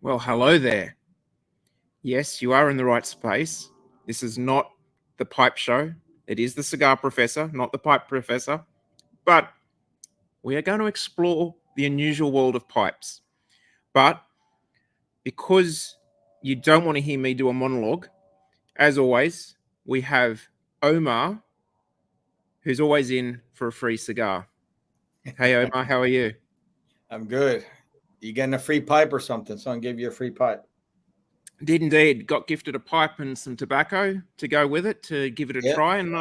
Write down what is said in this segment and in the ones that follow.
Well, hello there. Yes, you are in the right space. This is not the pipe show. It is the cigar professor, not the pipe professor. But we are going to explore the unusual world of pipes. But because you don't want to hear me do a monologue, as always, we have Omar, who's always in for a free cigar. Hey, Omar, how are you? I'm good. You getting a free pipe or something? Someone gave you a free pipe. Did indeed. Got gifted a pipe and some tobacco to go with it to give it a try. And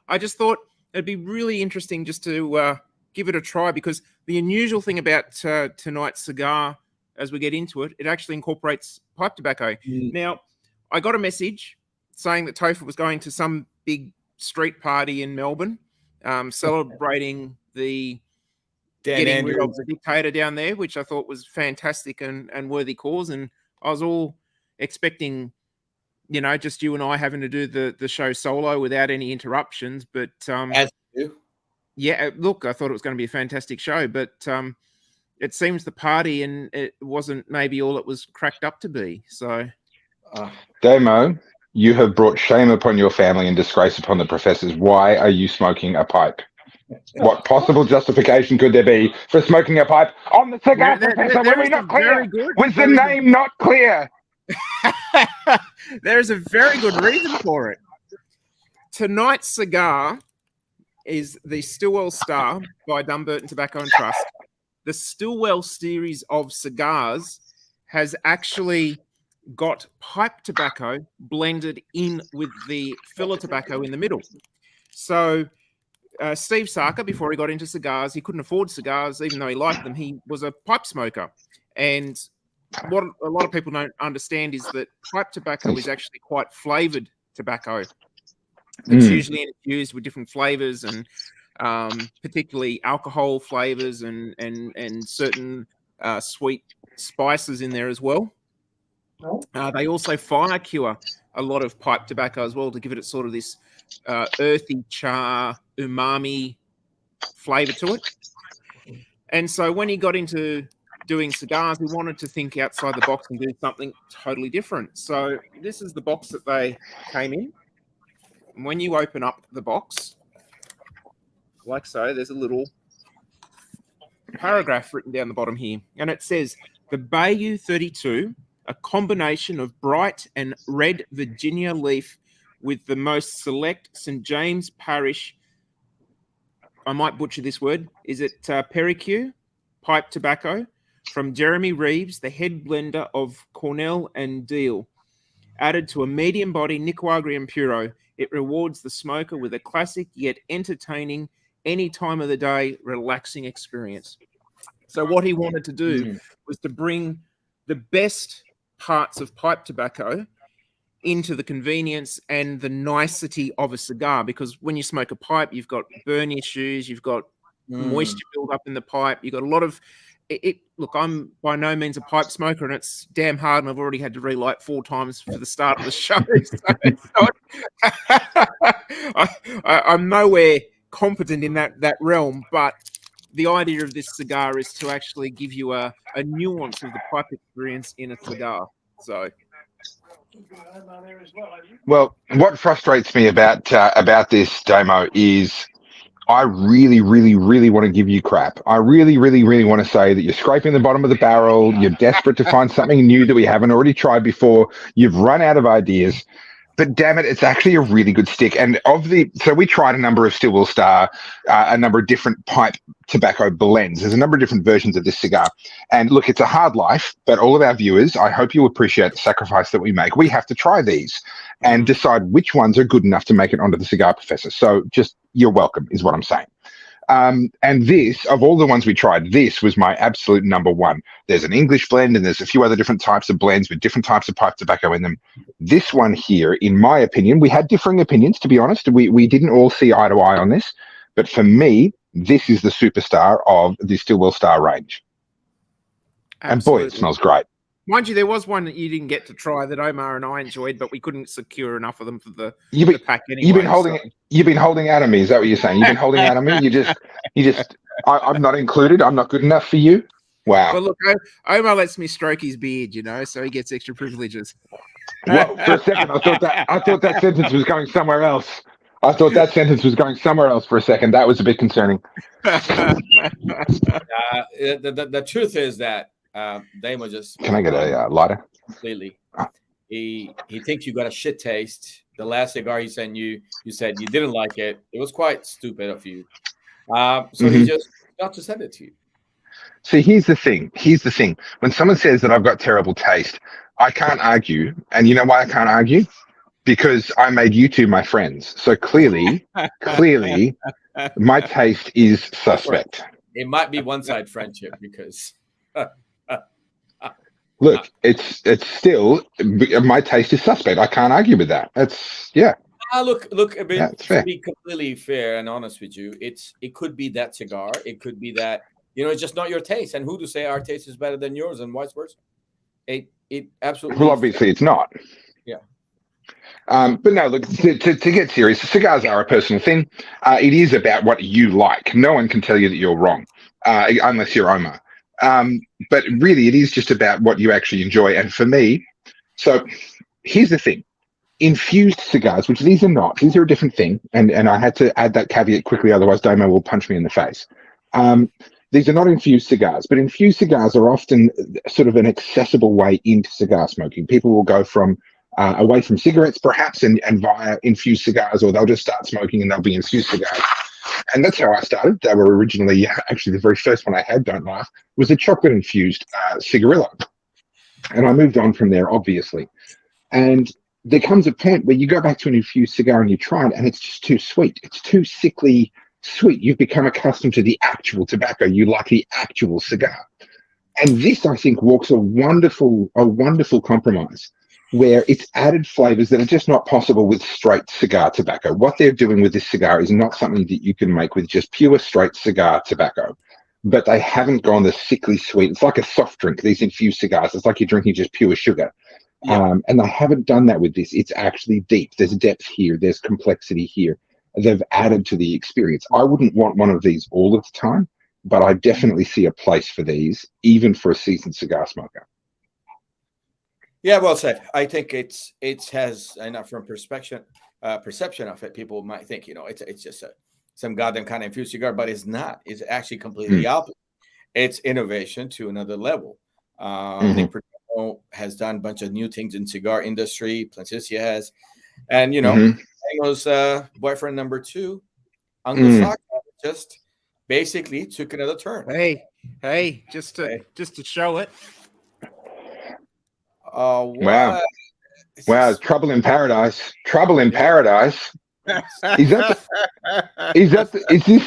I just thought it'd be really interesting just to give it a try, because the unusual thing about tonight's cigar, as we get into it, it actually incorporates pipe tobacco. Now, I got a message saying that Topher was going to some big street party in Melbourne, celebrating the getting rid of the dictator down there, which I thought was fantastic and worthy cause. And I was all expecting, just you and I having to do the show solo without any interruptions. But as you. Yeah, look, I thought it was going to be a fantastic show, but it seems the party and it wasn't maybe all it was cracked up to be. So, Damo, you have brought shame upon your family and disgrace upon the professors. Why are you smoking a pipe? What possible justification could there be for smoking a pipe on the cigar professor? Were we not clear? Was the name not clear? There is a very good reason for it. Tonight's cigar is the Stillwell Star by Dunbarton Tobacco and Trust. The Stillwell series of cigars has actually got pipe tobacco blended in with the filler tobacco in the middle. So Steve Sarker, before he got into cigars, he couldn't afford cigars, even though he liked them. He was a pipe smoker. And what a lot of people don't understand is that pipe tobacco is actually quite flavored tobacco. It's usually infused with different flavors and particularly alcohol flavors and certain sweet spices in there as well. They also fire cure a lot of pipe tobacco as well to give it sort of this earthy char, umami flavor to it. And so when he got into doing cigars, he wanted to think outside the box and do something totally different. So this is the box that they came in. And when you open up the box, like so, there's a little paragraph written down the bottom here. And it says, the Bayou 32, a combination of bright and red Virginia leaf with the most select St. James Parish, I might butcher this word, is it Perique pipe tobacco from Jeremy Reeves, the head blender of Cornell and Deal. Added to a medium body Nicaraguan Puro, it rewards the smoker with a classic yet entertaining, any time of the day, relaxing experience. So what he wanted to do was to bring the best parts of pipe tobacco into the convenience and the nicety of a cigar, because when you smoke a pipe, you've got burn issues, you've got moisture build up in the pipe, you've got a lot of it. Look, I'm by no means a pipe smoker, and it's damn hard, and I've already had to relight 4 times for the start of the show. I'm nowhere competent in that realm, but the idea of this cigar is to actually give you a nuance of the pipe experience in a cigar. So, well, what frustrates me about this Damo is I really, really, really want to give you crap. I really, really, really want to say that you're scraping the bottom of the barrel. You're desperate to find something new that we haven't already tried before. You've run out of ideas. But damn it, it's actually a really good stick. And so we tried a number of Stillwell Star, a number of different pipe tobacco blends. There's a number of different versions of this cigar. And look, it's a hard life, but all of our viewers, I hope you appreciate the sacrifice that we make. We have to try these and decide which ones are good enough to make it onto the Cigar Professor. So just, you're welcome, is what I'm saying. And this, of all the ones we tried, this was my absolute number one. There's an English blend and there's a few other different types of blends with different types of pipe tobacco in them. This one here, in my opinion, we had differing opinions, to be honest. We didn't all see eye to eye on this. But for me, this is the superstar of the Stillwell Star range. Absolutely. And boy, it smells great. Mind you, there was one that you didn't get to try that Omar and I enjoyed, but we couldn't secure enough of them for the pack anyway. You've been holding out on me. Is that what you're saying? You've been holding out on me. You just. I'm not included. I'm not good enough for you. Wow. Well, look, Omar lets me stroke his beard, so he gets extra privileges. Well, for a second, I thought that sentence was going somewhere else. For a second. That was a bit concerning. The truth is that Damo just Can I get a lighter? completely. He thinks you got a shit taste. The last cigar he sent you, you said you didn't like it. It was quite stupid of you. So he just got to send it to you. See, here's the thing. When someone says that I've got terrible taste, I can't argue. And you know why I can't argue? Because I made you two my friends. So clearly, my taste is suspect. It might be one-side friendship because look, it's still my taste is suspect. I can't argue with that. look. That's To fair. be completely fair and honest with you, it could be that cigar. It could be that it's just not your taste. And who to say our taste is better than yours, and vice versa? It absolutely. Well, obviously, it's not. Yeah. But no, look, to get serious, cigars are a personal thing. It is about what you like. No one can tell you that you're wrong, unless you're Omar. But really, it is just about what you actually enjoy. And for me, so here's the thing. Infused cigars, which these are a different thing. And I had to add that caveat quickly, otherwise Damo will punch me in the face. These are not infused cigars, but infused cigars are often sort of an accessible way into cigar smoking. People will go from away from cigarettes, perhaps, and via infused cigars, or they'll just start smoking and they'll be infused cigars. And that's how I started. They were originally, actually, the very first one I had, don't laugh, was a chocolate-infused cigarillo. And I moved on from there, obviously. And there comes a point where you go back to an infused cigar and you try it, and it's just too sweet. It's too sickly sweet. You've become accustomed to the actual tobacco. You like the actual cigar. And this, I think, walks a wonderful compromise where it's added flavors that are just not possible with straight cigar tobacco. What they're doing with this cigar is not something that you can make with just pure straight cigar tobacco. But they haven't gone the sickly sweet. It's like a soft drink, these infused cigars. It's like you're drinking just pure sugar. Yeah. And they haven't done that with this. It's actually deep. There's depth here. There's complexity here. They've added to the experience. I wouldn't want one of these all of the time, but I definitely see a place for these, even for a seasoned cigar smoker. Yeah, well said. I think it has enough from perception of it. People might think, it's just some goddamn kind of infused cigar, but it's not. It's actually completely opposite. It's innovation to another level. Nick Perdomo has done a bunch of new things in cigar industry. Placencia has, and Damo's boyfriend number 2, Uncle Saka, just basically took another turn. Hey, just to show it. Wow! Trouble in paradise. Is this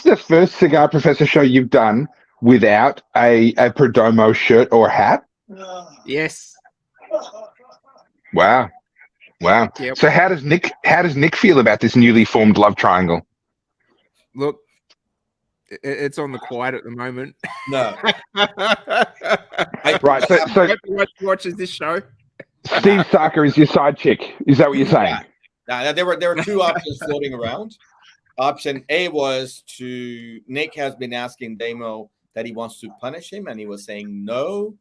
the first Cigar Professor show you've done without a Perdomo shirt or hat? Yes. Wow. Yep. So how does Nick feel about this newly formed love triangle? Look, it's on the quiet at the moment. No. Right. So watches this show. Steve Saka is your side chick. Is that what you're saying? Now there were 2 options floating around. Option A was Nick has been asking Damo that he wants to punish him, and he was saying no.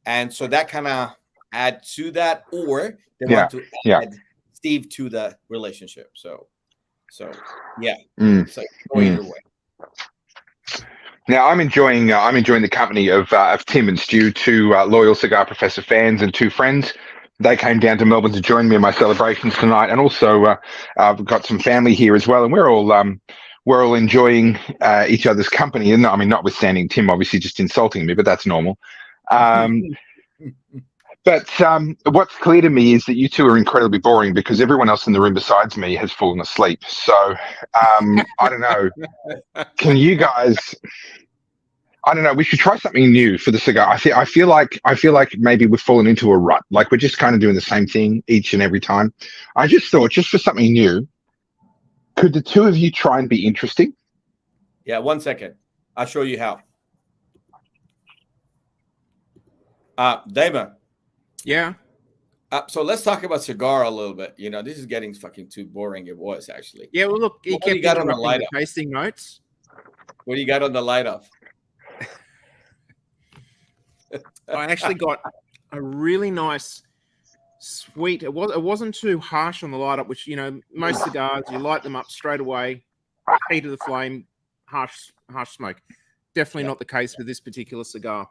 And so that kind of add to that, or they want to add Steve to the relationship. So yeah. So go either way. Now I'm enjoying the company of Tim and Stu, 2 loyal Cigar Professor fans and 2 friends. They came down to Melbourne to join me in my celebrations tonight, and also I've got some family here as well, and we're all enjoying each other's company. And I mean, notwithstanding Tim obviously just insulting me, but that's normal. But what's clear to me is that you 2 are incredibly boring because everyone else in the room besides me has fallen asleep. So I don't know. Can you guys? I don't know. We should try something new for the cigar. I feel like maybe we've fallen into a rut. Like we're just kind of doing the same thing each and every time. I just thought, just for something new, could the 2 of you try and be interesting? Yeah, 1 second. I'll show you how. Damo. Yeah. So let's talk about cigar a little bit. This is getting fucking too boring. It was actually. Yeah. Well, look, he kept got on the light the tasting notes. What do you got on the light of? I actually got a really nice sweet. It wasn't too harsh on the light up, which most cigars you light them up straight away, heat of the flame, harsh smoke. Definitely not the case with this particular cigar.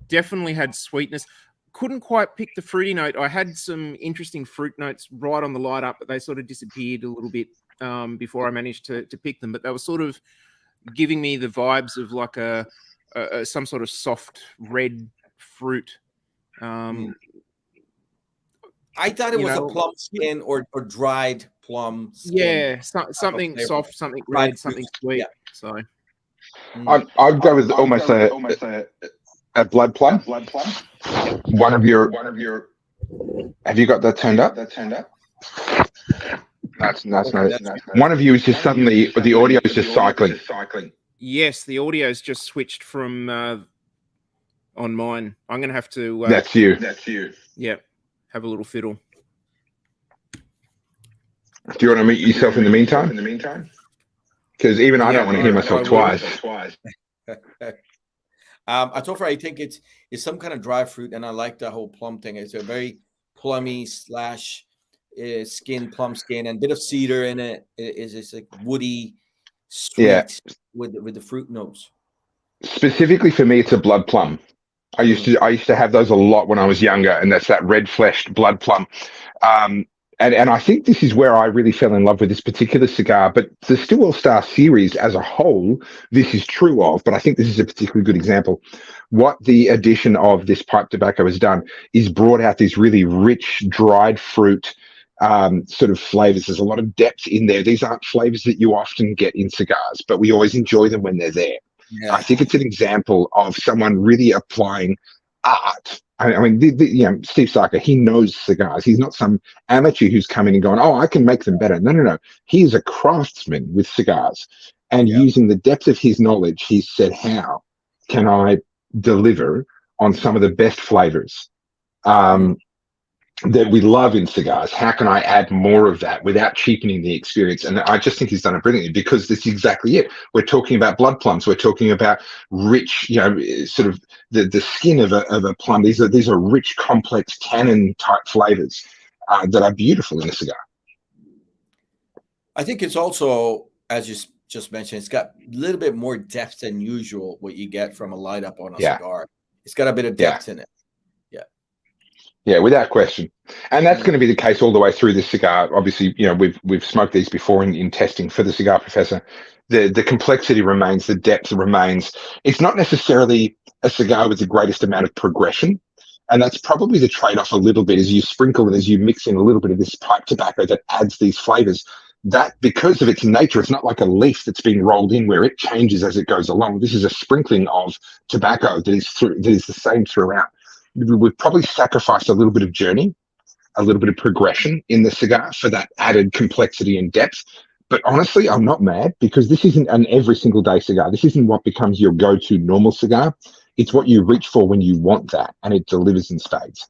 Definitely had sweetness. Couldn't quite pick the fruity note. I had some interesting fruit notes right on the light up, but they sort of disappeared a little bit before I managed to pick them. But they were sort of giving me the vibes of like some sort of soft red fruit. I thought it was a plum skin or dried plum skin. Yeah, something soft, something red, something sweet. Yeah. So I'd go with almost a blood plum. One of your. Have you got that turned up? That's not. One of you is just suddenly the audio is just cycling. Yes, the audio's just switched from on mine. I'm going to have to. That's you. Yeah, have a little fiddle. Do you want to mute yourself in the meantime? Because even I don't want to hear myself twice. Atofer, I think it's some kind of dry fruit, and I like the whole plum thing. It's a very plummy / skin, plum skin, and a bit of cedar in it. It's like woody, sweet with the fruit notes. Specifically for me, it's a blood plum. I used to have those a lot when I was younger, and that's that red fleshed blood plum. And I think this is where I really fell in love with this particular cigar. But the Stillwell Star series as a whole, this is true of, but I think this is a particularly good example. What the addition of this pipe tobacco has done is brought out these really rich, dried fruit sort of flavors. There's a lot of depth in there. These aren't flavors that you often get in cigars, but we always enjoy them when they're there. Yeah. I think it's an example of someone really applying art. I mean, Steve Sarker, he knows cigars. He's not some amateur who's coming and going, oh, I can make them better. No. He is a craftsman with cigars. And using the depth of his knowledge, he said, how can I deliver on some of the best flavors that we love in cigars? How can I add more of that without cheapening the experience? And I just think he's done it brilliantly, because this is exactly it. We're talking about blood plums. We're talking about rich, sort of the skin of a plum. These are rich, complex tannin type flavors that are beautiful in a cigar. I think it's also, as you just mentioned, it's got a little bit more depth than usual what you get from a light up on a cigar. It's got a bit of depth in it. Yeah, without question. And that's going to be the case all the way through this cigar. Obviously, we've smoked these before in testing for the Cigar Professor. The complexity remains, the depth remains. It's not necessarily a cigar with the greatest amount of progression. And that's probably the trade-off a little bit, as you sprinkle and as you mix in a little bit of this pipe tobacco that adds these flavors. That, because of its nature, it's not like a leaf that's being rolled in where it changes as it goes along. This is a sprinkling of tobacco that is the same throughout. We've probably sacrificed a little bit of journey, a little bit of progression in the cigar for that added complexity and depth. But honestly, I'm not mad, because this isn't an every single day cigar. This isn't what becomes your go-to normal cigar. It's what you reach for when you want that, and it delivers in spades.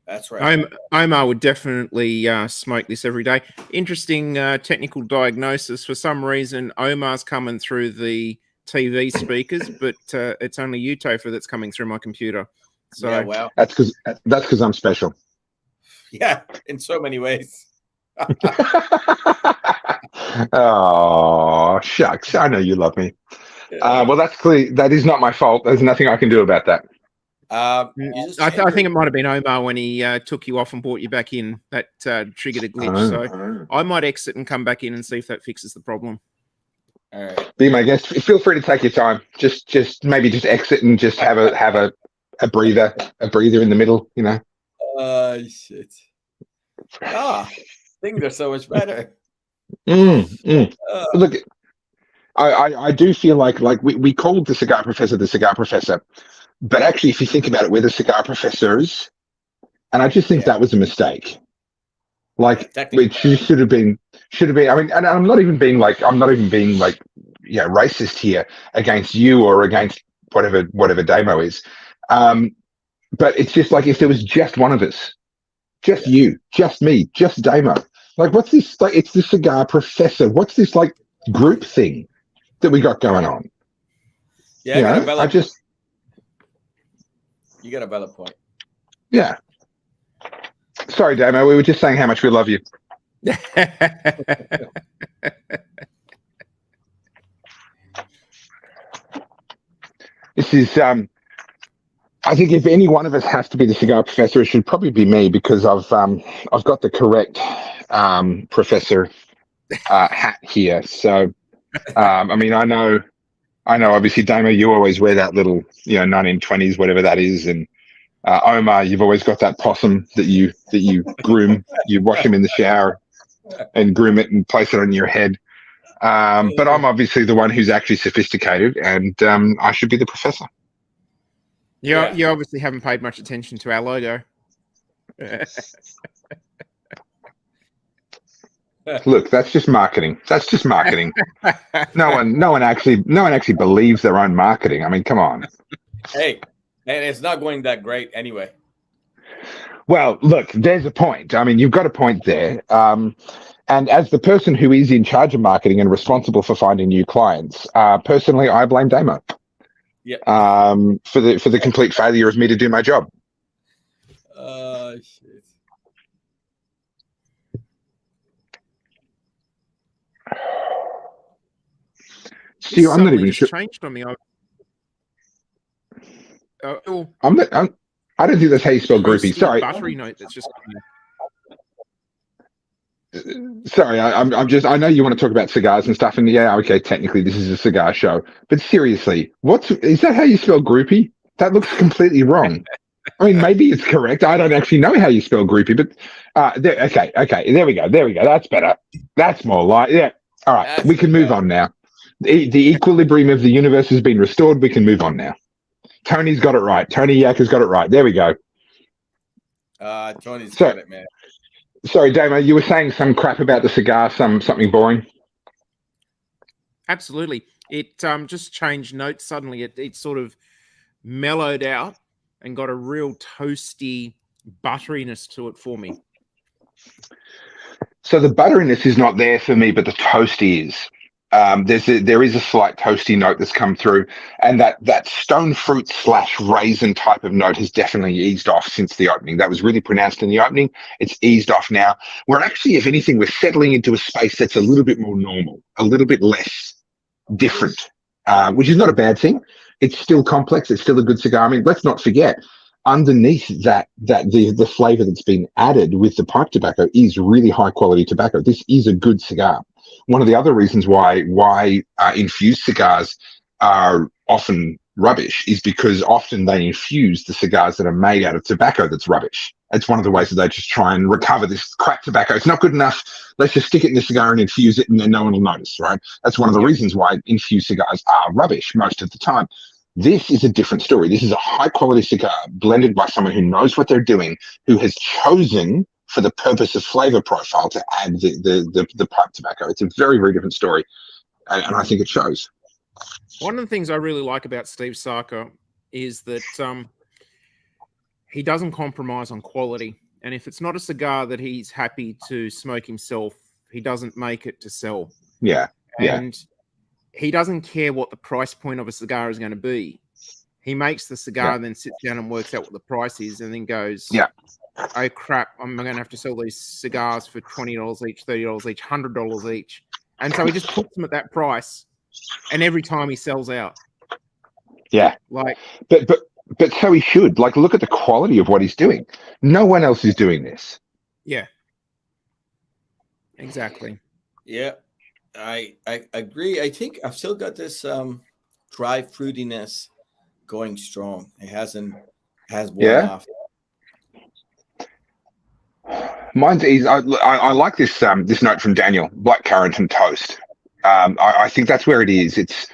That's right. Omar would definitely smoke this every day. Interesting technical diagnosis. For some reason, Omar's coming through the TV speakers, but it's only you, Topher, that's coming through my computer. So yeah, wow. That's because I'm special. Yeah, in so many ways. Oh, shucks. I know you love me. Well, that's clear. That is not my fault. There's nothing I can do about that. I think it might have been Omar when he took you off and brought you back in. That triggered a glitch. So I might exit and come back in and see if that fixes the problem. All right. Be my guest. Feel free to take your time. Just maybe just exit and just have a breather in the middle, Shit. Things are so much better. Look, I do feel like we called the Cigar Professor, but actually, if you think about it, we're the Cigar Professors, and I just think that was a mistake. It should have been. I mean, and I'm not even being racist here against you or against whatever Damo is. But it's just like, if there was just one of us, just you, just me, just Damo, what's this? It's the Cigar Professor. What's this group thing that we got going on? Yeah, You got a valid point. Yeah. Sorry, Damo. We were just saying how much we love you. This is, I think if any one of us has to be the cigar professor, it should probably be me because I've got the correct professor hat here. So, I mean, I know. Obviously, Damo, you always wear that little, 1920s, whatever that is, and Omar, you've always got that possum that you groom. You wash him in the shower and groom it and place it on your head. But I'm obviously the one who's actually sophisticated, and I should be the professor. You obviously haven't paid much attention to our logo. Look, that's just marketing. No one actually believes their own marketing. I mean, come on. Hey, and it's not going that great anyway. Well, look, there's a point. I mean, you've got a point there. And as the person who is in charge of marketing and responsible for finding new clients, personally, I blame Damo. Yeah. For the complete failure of me to do my job. Shit. Stu, I'm not even sure. Changed on me. I don't think that's how you spell groupie. Sorry. Buttery note that's just. Sorry, I'm just. I know you want to talk about cigars and stuff, and yeah, okay, technically this is a cigar show, but seriously, is that how you spell groupie? That looks completely wrong. I mean, maybe it's correct. I don't actually know how you spell groupie, but okay, there we go. That's better. That's more like All right, we can move on now. The equilibrium of the universe has been restored. We can move on now. Tony's got it right. Tony Yak has got it right. There we go. Tony's got it, man. Sorry, Damo, you were saying some crap about the cigar, something boring? Absolutely. It just changed notes suddenly. It sort of mellowed out and got a real toasty butteriness to it for me. So the butteriness is not there for me, but the toasty is. There is a slight toasty note that's come through, and that stone fruit / raisin type of note has definitely eased off since the opening. That was really pronounced in the opening. It's eased off now. We're actually, if anything, we're settling into a space that's a little bit more normal, a little bit less different, which is not a bad thing. It's still complex. It's still a good cigar. I mean, let's not forget, underneath that the flavor that's been added with the pipe tobacco is really high quality tobacco. This is a good cigar. One of the other reasons why infused cigars are often rubbish is because often they infuse the cigars that are made out of tobacco that's rubbish. It's one of the ways that they just try and recover this crap tobacco. It's not good enough. Let's just stick it in the cigar and infuse it, and then no one will notice, right? That's one of the reasons why infused cigars are rubbish most of the time. This is a different story. This is a high-quality cigar blended by someone who knows what they're doing, who has chosen for the purpose of flavor profile to add the pipe tobacco. It's a very, very different story, and I think it shows. One of the things I really like about Steve Sarker is that he doesn't compromise on quality. And if it's not a cigar that he's happy to smoke himself, he doesn't make it to sell. Yeah. And he doesn't care what the price point of a cigar is going to be. He makes the cigar and then sits down and works out what the price is and then goes, oh, crap, I'm going to have to sell these cigars for $20 each, $30 each, $100 each. And so he just puts them at that price, and every time he sells out. Yeah. Like, But so he should. Like, look at the quality of what he's doing. No one else is doing this. Yeah. Exactly. Yeah. I agree. I think I've still got this dry fruitiness going strong. It has worn off. Mine's easy. I like this note from Daniel, black currant and toast. I think that's where it is. It's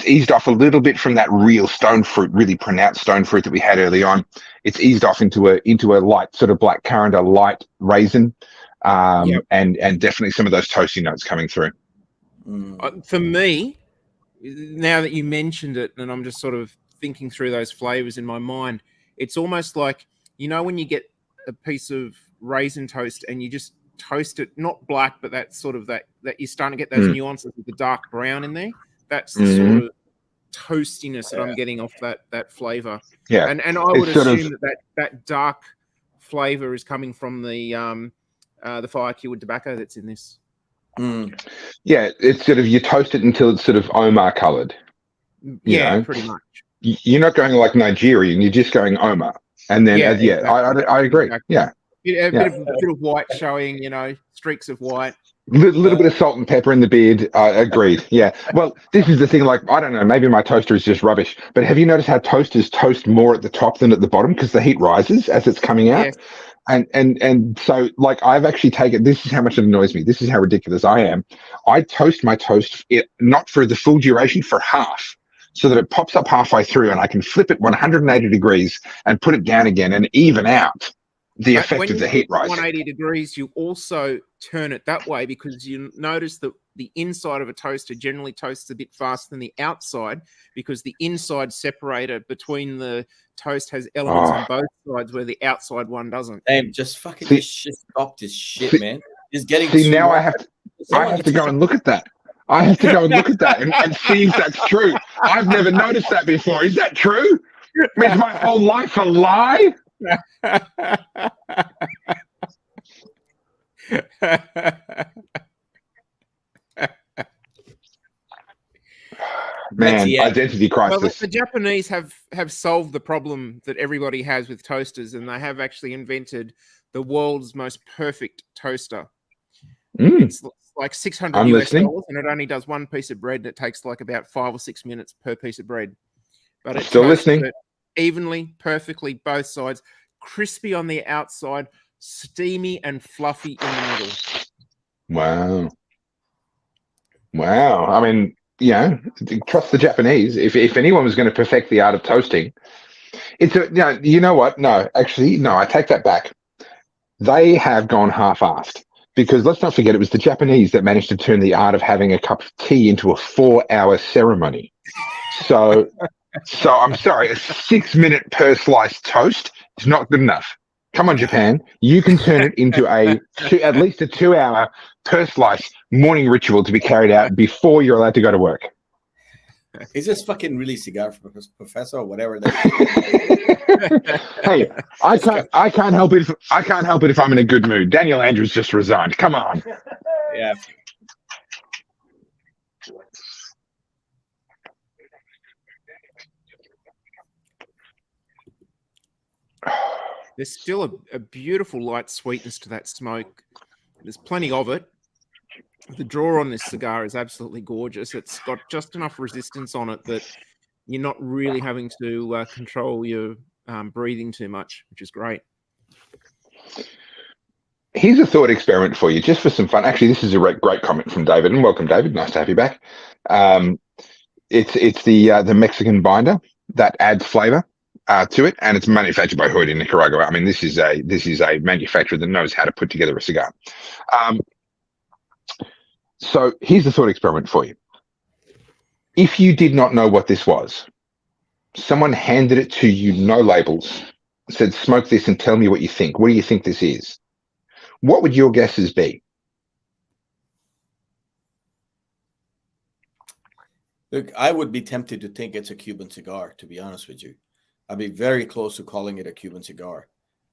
eased off a little bit from that real stone fruit, really pronounced stone fruit that we had early on. It's eased off into a light sort of black currant, a light raisin, and definitely some of those toasty notes coming through. For me, now that you mentioned it, and I'm just sort of thinking through those flavors in my mind, it's almost like, when you get a piece of raisin toast and you just toast it, not black, but that sort of that you're starting to get those nuances of the dark brown in there. That's the sort of toastiness that I'm getting off that flavor. Yeah, and I would it's sort assume of- that dark flavor is coming from the fire cured tobacco that's in this. Yeah, it's sort of, you toast it until it's sort of Omar coloured. Yeah, pretty much. You're not going like Nigerian. You're just going Omar, and then Exactly. I agree. Exactly. Yeah, A bit of white showing, streaks of white. little bit of salt and pepper in the beard. Agreed. Yeah. Well, this is the thing. Like, I don't know. Maybe my toaster is just rubbish. But have you noticed how toasters toast more at the top than at the bottom because the heat rises as it's coming out? Yeah. And so, like, I've actually taken, this is how much it annoys me. This is how ridiculous I am. I toast my toast not for the full duration, for half, so that it pops up halfway through, and I can flip it 180 degrees and put it down again and even out the effect of the heat rise. 180 degrees, you also turn it that way because you notice that the inside of a toaster generally toasts a bit faster than the outside, because the inside separator between the toast has elements on both sides where the outside one doesn't. Damn, just fucking stop this shit, man. It's getting now I have to go and look at that. I have to go and look at that and see if that's true. I've never noticed that before. Is that true? Is my whole life a lie? Man, identity crisis. Well, the Japanese have solved the problem that everybody has with toasters, and they have actually invented the world's most perfect toaster. It's like $600 US, and it only does one piece of bread, and it takes like about 5 or 6 minutes per piece of bread. But it's still listening. Evenly, perfectly, both sides, crispy on the outside, steamy and fluffy in the middle. Wow. I mean, trust the Japanese. If anyone was going to perfect the art of toasting, it's you know what? No, actually, no, I take that back. They have gone half-assed, because let's not forget, it was the Japanese that managed to turn the art of having a cup of tea into a 4-hour ceremony. So I'm sorry, a 6-minute per slice toast is not good enough. Come on, Japan. You can turn it into at least a 2-hour per slice morning ritual to be carried out before you're allowed to go to work. Is this fucking really cigar professor or whatever? Hey, I can't help it. I can't help it if I'm in a good mood. Daniel Andrews just resigned. Come on. Yeah. There's still a beautiful light sweetness to that smoke. There's plenty of it. The draw on this cigar is absolutely gorgeous. It's got just enough resistance on it that you're not really having to control your breathing too much, which is great. Here's a thought experiment for you, just for some fun. Actually, this is a great comment from David, and welcome, David. Nice to have you back. It's the Mexican binder that adds flavor to it, and it's manufactured by Hoyt in Nicaragua. I mean, this is a manufacturer that knows how to put together a cigar. So here's the thought experiment for you. If you did not know what this was, someone handed it to you, no labels, said, smoke this and tell me what you think. What do you think this is? What would your guesses be? Look, I would be tempted to think it's a Cuban cigar, to be honest with you. I'd be very close to calling it a Cuban cigar.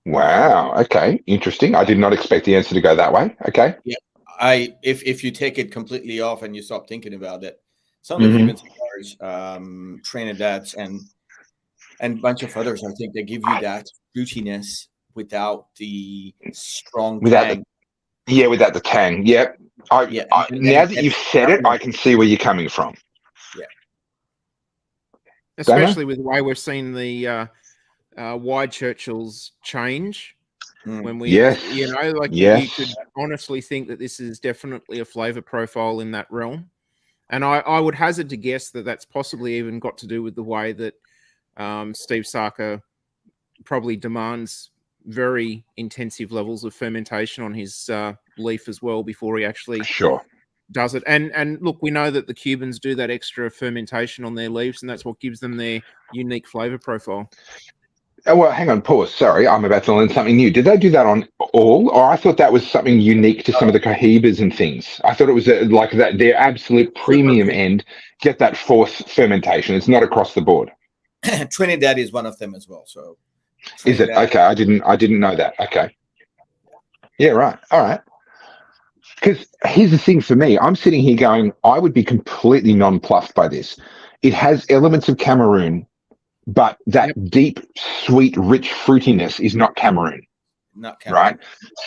Wow. Okay. Interesting. I did not expect the answer to go that way. Okay. Yeah. If you take it completely off and you stop thinking about it, some of the Cuban cigars, Trinidad's and a bunch of others, I think they give you that fruitiness without the strong tang. Without the tang. Yeah. Now that you've said it, I can see where you're coming from. Yeah. Especially with the way we've seen the wide Churchills change. When we, you could honestly think that this is definitely a flavor profile in that realm. And I would hazard to guess that that's possibly even got to do with the way that Steve Saka probably demands very intensive levels of fermentation on his leaf as well before he actually does it. And look, we know that the Cubans do that extra fermentation on their leaves, and that's what gives them their unique flavor profile. Oh, well, hang on, pause. Sorry, I'm about to learn something new. Did they do that on all, or I thought that was something unique to some of the Cohibas and things? I thought it was like that their absolute premium end get that fourth fermentation. It's not across the board. Trinidad is one of them as well. So Is it? Okay, I didn't know that. Okay. Yeah, right. All right. Because here's the thing for me, I'm sitting here going, I would be completely nonplussed by this. It has elements of Cameroon, but that deep, sweet, rich fruitiness is not Cameroon. Not Cameroon. Right.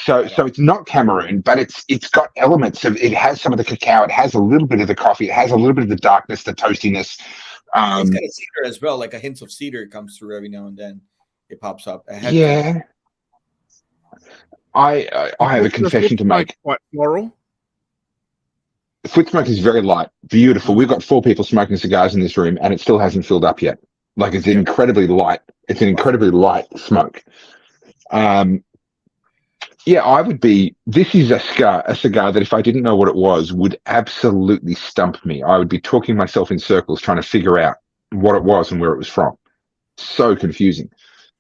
So it's not Cameroon, but it's got elements of, it has some of the cacao, it has a little bit of the coffee, it has a little bit of the darkness, the toastiness. It's got a cedar as well, like a hint of cedar comes through every now and then. It pops up. Yeah. I have a confession to make. Quite floral. The foot smoke is very light, beautiful. We've got 4 people smoking cigars in this room, and it still hasn't filled up yet. Like, it's incredibly light. It's an incredibly light smoke. Yeah, I would be. This is a cigar that if I didn't know what it was, would absolutely stump me. I would be talking myself in circles trying to figure out what it was and where it was from. So confusing,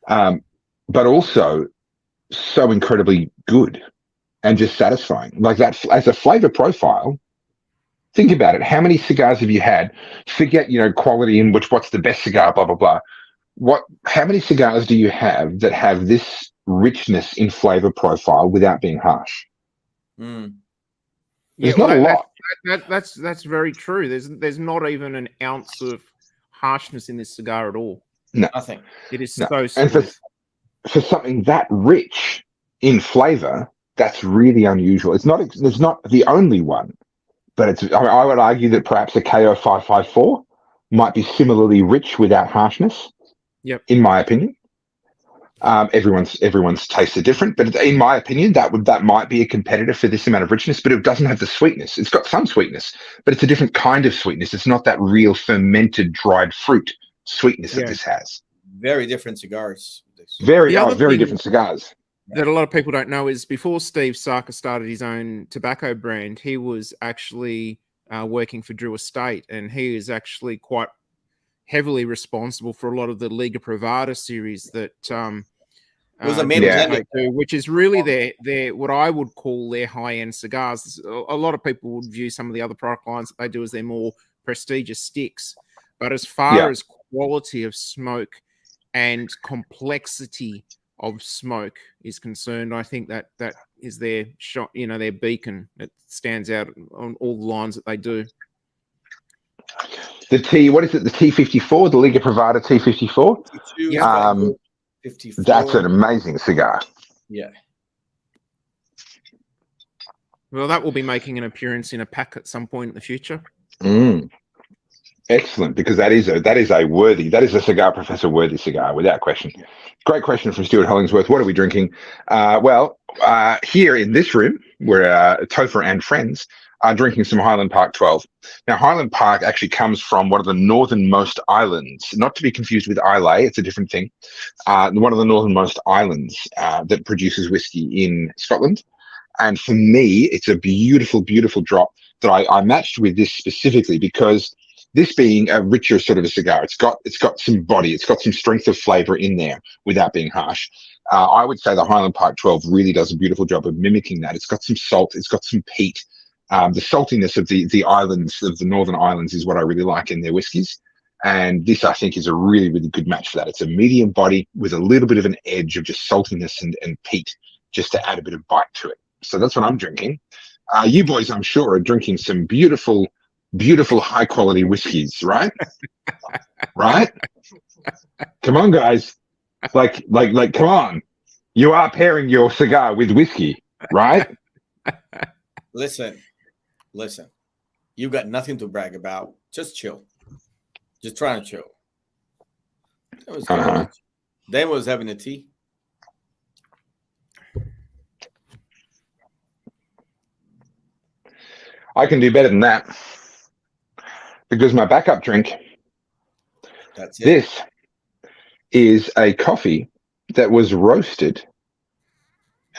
but also so incredibly good and just satisfying. Like that as a flavor profile. Think about it. How many cigars have you had? Forget, quality in what's the best cigar, blah, blah, blah. How many cigars do you have that have this richness in flavor profile without being harsh? There's not a lot. That's very true. There's not even an ounce of harshness in this cigar at all. No. Nothing. It is so smooth. And for something that rich in flavor, that's really unusual. It's not the only one. But I would argue that perhaps a KO 554 might be similarly rich without harshness. Yep. In my opinion, everyone's tastes are different, but in my opinion, that might be a competitor for this amount of richness. But it doesn't have the sweetness. It's got some sweetness, but it's a different kind of sweetness. It's not that real fermented dried fruit sweetness that this has. Very different cigars. Very different cigars. That a lot of people don't know is before Steve Sarker started his own tobacco brand, he was actually working for Drew Estate, and he is actually quite heavily responsible for a lot of the Liga Privada series that was a main which is really their what I would call their high-end cigars. A lot of people would view some of the other product lines that they do as their more prestigious sticks, but as far as quality of smoke and complexity of smoke is concerned, I think that is their shot, their beacon. It stands out on all the lines that they do. What is it? The T54, the Liga Privada T54. Yeah, 54. That's an amazing cigar. Yeah. Well, that will be making an appearance in a pack at some point in the future. Excellent, because that is a cigar professor worthy cigar without question. Great question from Stuart Hollingsworth. What are we drinking? Here in this room, we're Topher and friends are drinking some Highland Park 12. Now, Highland Park actually comes from one of the northernmost islands, not to be confused with Islay. It's a different thing. One of the northernmost islands that produces whiskey in Scotland. And for me, it's a beautiful, beautiful drop that I matched with this specifically because this being a richer sort of a cigar, it's got some body, it's got some strength of flavor in there without being harsh. I would say the Highland Park 12 really does a beautiful job of mimicking that. It's got some salt, it's got some peat. The saltiness of the islands, of the northern islands, is what I really like in their whiskies. And this, I think, is a really, really good match for that. It's a medium body with a little bit of an edge of just saltiness and peat, just to add a bit of bite to it. So that's what I'm drinking. You boys, I'm sure, are drinking some beautiful high quality whiskeys, right? Right? Come on, guys. Like, come on. You are pairing your cigar with whiskey, right? Listen. You got nothing to brag about. Just chill. Just trying to chill. Damo was having a tea. I can do better than that. Because my backup drink, that's it. This is a coffee that was roasted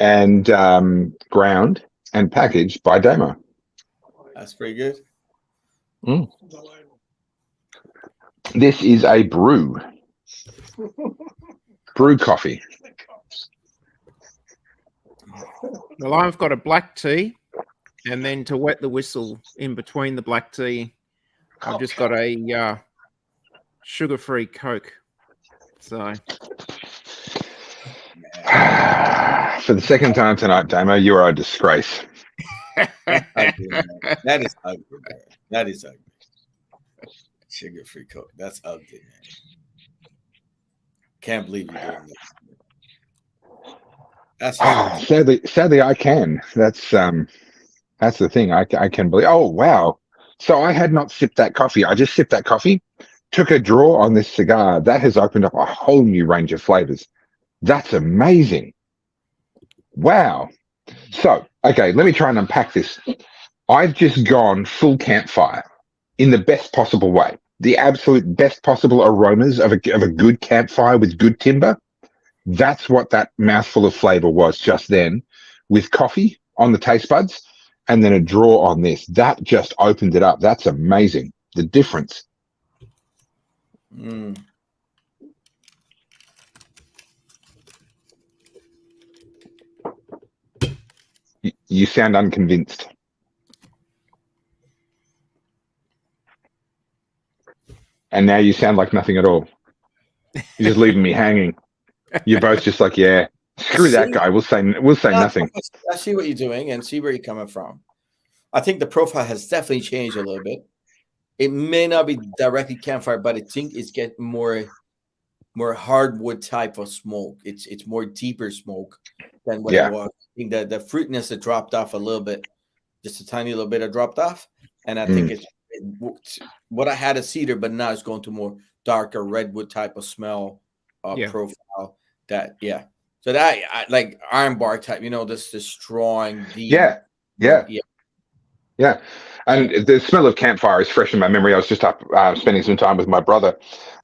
and ground and packaged by Damo. That's pretty good. This is a brew brewed coffee. Well, I've got a black tea, and then to wet the whistle in between the black tea, I've just got a sugar-free Coke. So, For the second time tonight, Damo, you are a disgrace. That's ugly, man. That is ugly, man. That is ugly. Sugar-free Coke. That's ugly, man. Can't believe you're doing this. That's Sadly, I can. That's the thing. I can believe. Oh wow! So I had not sipped that coffee. I just sipped that coffee, took a draw on this cigar. That has opened up a whole new range of flavors. That's amazing. Wow. So, okay, let me try and unpack this. I've just gone full campfire in the best possible way. The absolute best possible aromas of a good campfire with good timber. That's what that mouthful of flavor was just then, with coffee on the taste buds and then a draw on this. That just opened it up. That's amazing. The difference. Mm. You sound unconvinced. And now you sound like nothing at all. You're just leaving me hanging. You're both just like, yeah, screw that guy. We'll say nothing. I see what you're doing and see where you're coming from. I think the profile has definitely changed a little bit. It may not be directly campfire, but I think it's getting more hardwood type of smoke. It's more deeper smoke than what it was. I think the fruitiness had dropped off a little bit, just a tiny little bit of dropped off. And I think it's what I had a cedar, but now it's going to more darker redwood type of smell profile. So that I like iron bark type, this strong deep. Yeah. And the smell of campfire is fresh in my memory. I was just up spending some time with my brother,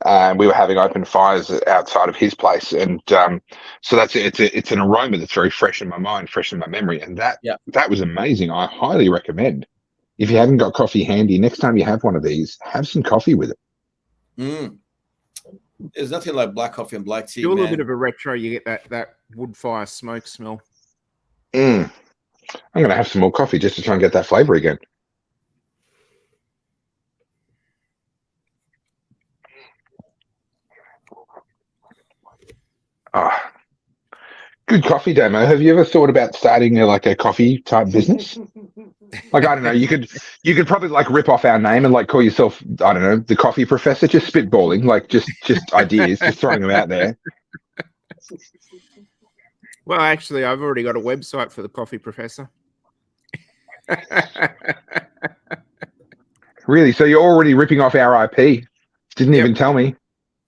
and we were having open fires outside of his place. And so it's an aroma that's very fresh in my mind, fresh in my memory. And that was amazing. I highly recommend. If you haven't got coffee handy, next time you have one of these, have some coffee with it. There's nothing like black coffee and black tea. Do a little bit of a retro, you get that wood fire smoke smell. I'm going to have some more coffee just to try and get that flavor again. Good coffee, Damo. Have you ever thought about starting a coffee type business? Like, I don't know, you could probably rip off our name and call yourself, I don't know, the coffee professor, just spitballing, just ideas, just throwing them out there. Well, actually, I've already got a website for the coffee professor. Really? So you're already ripping off our IP? Didn't even tell me.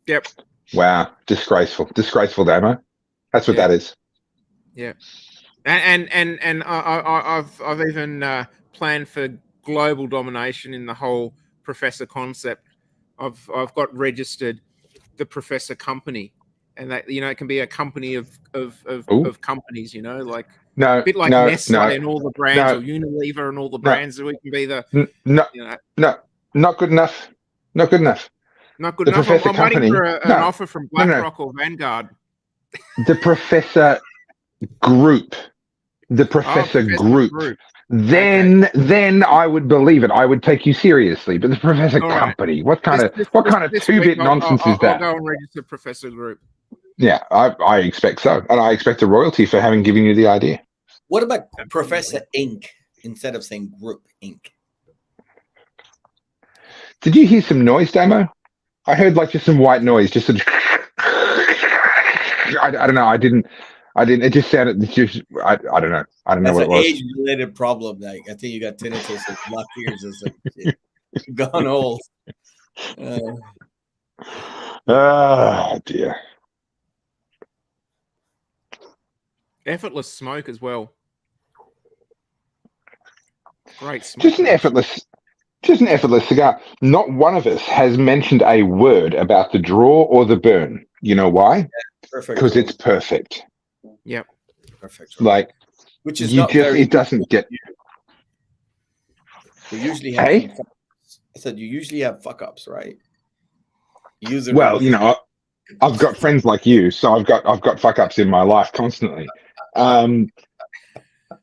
Yep. Wow. Disgraceful, Damo. That's what that is. Yeah. And I've even planned for global domination in the whole professor concept. I've got registered the Professor Company, and that it can be a company of companies. A bit like Nestle and all the brands, or Unilever and all the brands. So we can be the not good enough. Not good enough. Not good enough. I'm waiting for an offer from BlackRock or Vanguard. The Professor Group. The Professor Group. Then I would believe it. I would take you seriously. But the Professor Company, what kind of two-bit nonsense is that? I'll go and register Professor Group. Yeah, I expect so, and I expect a royalty for having given you the idea. What about Professor Inc. instead of saying Group Inc.? Did you hear some noise, Damo? I heard just some white noise, just I don't know. I didn't. It just sounded. I don't know. I don't know what it was. That's an age-related problem. I think you got tinnitus and block ears or something. Gone old. Oh dear. Effortless smoke as well. Great smoke. Just an effortless cigar. Not one of us has mentioned a word about the draw or the burn. You know why? Because it's perfect. Yep. Perfect. Which is it doesn't get. You usually have. I said you usually have fuck ups, right? I've got friends like you, so I've got fuck ups in my life constantly. Um,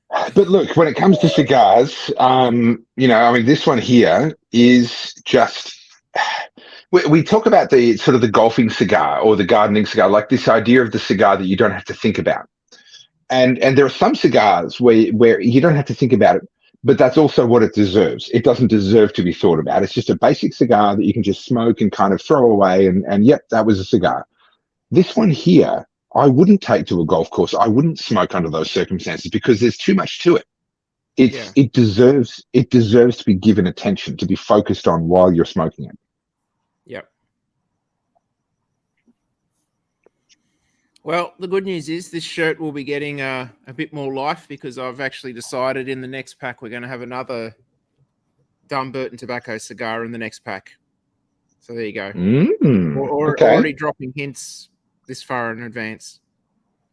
but look, when it comes to cigars, I mean, this one here is just. We talk about the sort of the golfing cigar or the gardening cigar, like this idea of the cigar that you don't have to think about. And there are some cigars where you don't have to think about it, but that's also what it deserves. It doesn't deserve to be thought about. It's just a basic cigar that you can just smoke and kind of throw away, and yep, that was a cigar. This one here, I wouldn't take to a golf course. I wouldn't smoke under those circumstances because there's too much to it. It deserves to be given attention, to be focused on while you're smoking it. Yep. Well, the good news is this shirt will be getting a bit more life because I've actually decided in the next pack we're going to have another Dunbarton Tobacco cigar in the next pack. So there you go. Okay. Already dropping hints this far in advance.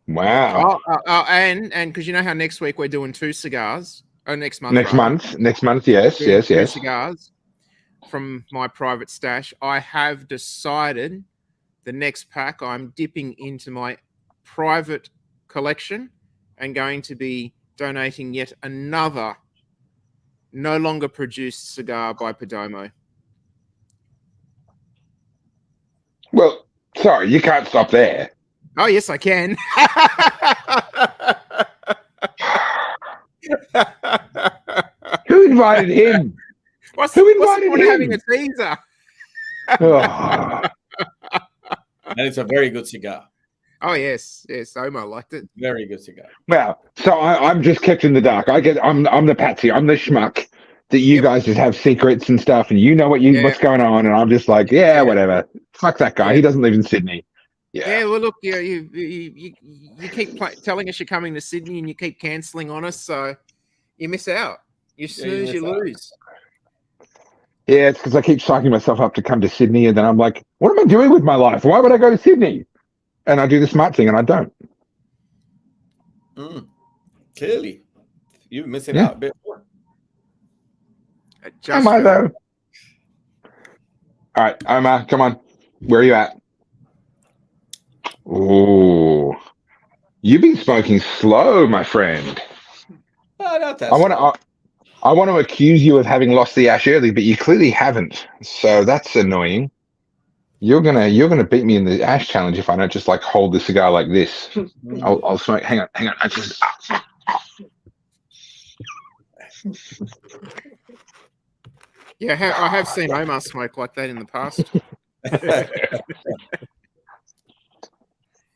Wow. And because you know how next week we're doing 2 cigars. Oh, next month. Next month. Yes. 2 cigars from my private stash. I have decided the next pack I'm dipping into my private collection and going to be donating yet another no longer produced cigar by Damo. Well, sorry, you can't stop there. Oh, yes, I can. Who invited him? Who invited him? Having a teaser. Oh. And it's a very good cigar. Oh yes, Omar liked it. Very good cigar. Well, so I'm just kept in the dark. I'm the patsy. I'm the schmuck that you guys just have secrets and stuff, and you know what's going on, and I'm just like, whatever. Fuck that guy. He doesn't live in Sydney. Yeah. Well, look, you keep telling us you're coming to Sydney, and you keep cancelling on us, so you miss out. You snooze, you lose. Yeah, it's because I keep psyching myself up to come to Sydney, and then I'm like, what am I doing with my life? Why would I go to Sydney? And I do the smart thing, and I don't. Clearly, you're missing out a bit more. Am I, though? All right, Omar, come on. Where are you at? Oh, you've been smoking slow, my friend. Not that I want to accuse you of having lost the ash early, but you clearly haven't. So that's annoying. You're gonna beat me in the ash challenge if I don't just like hold the cigar like this. I'll smoke. Hang on. I just. Yeah, I have seen Omar smoke like that in the past.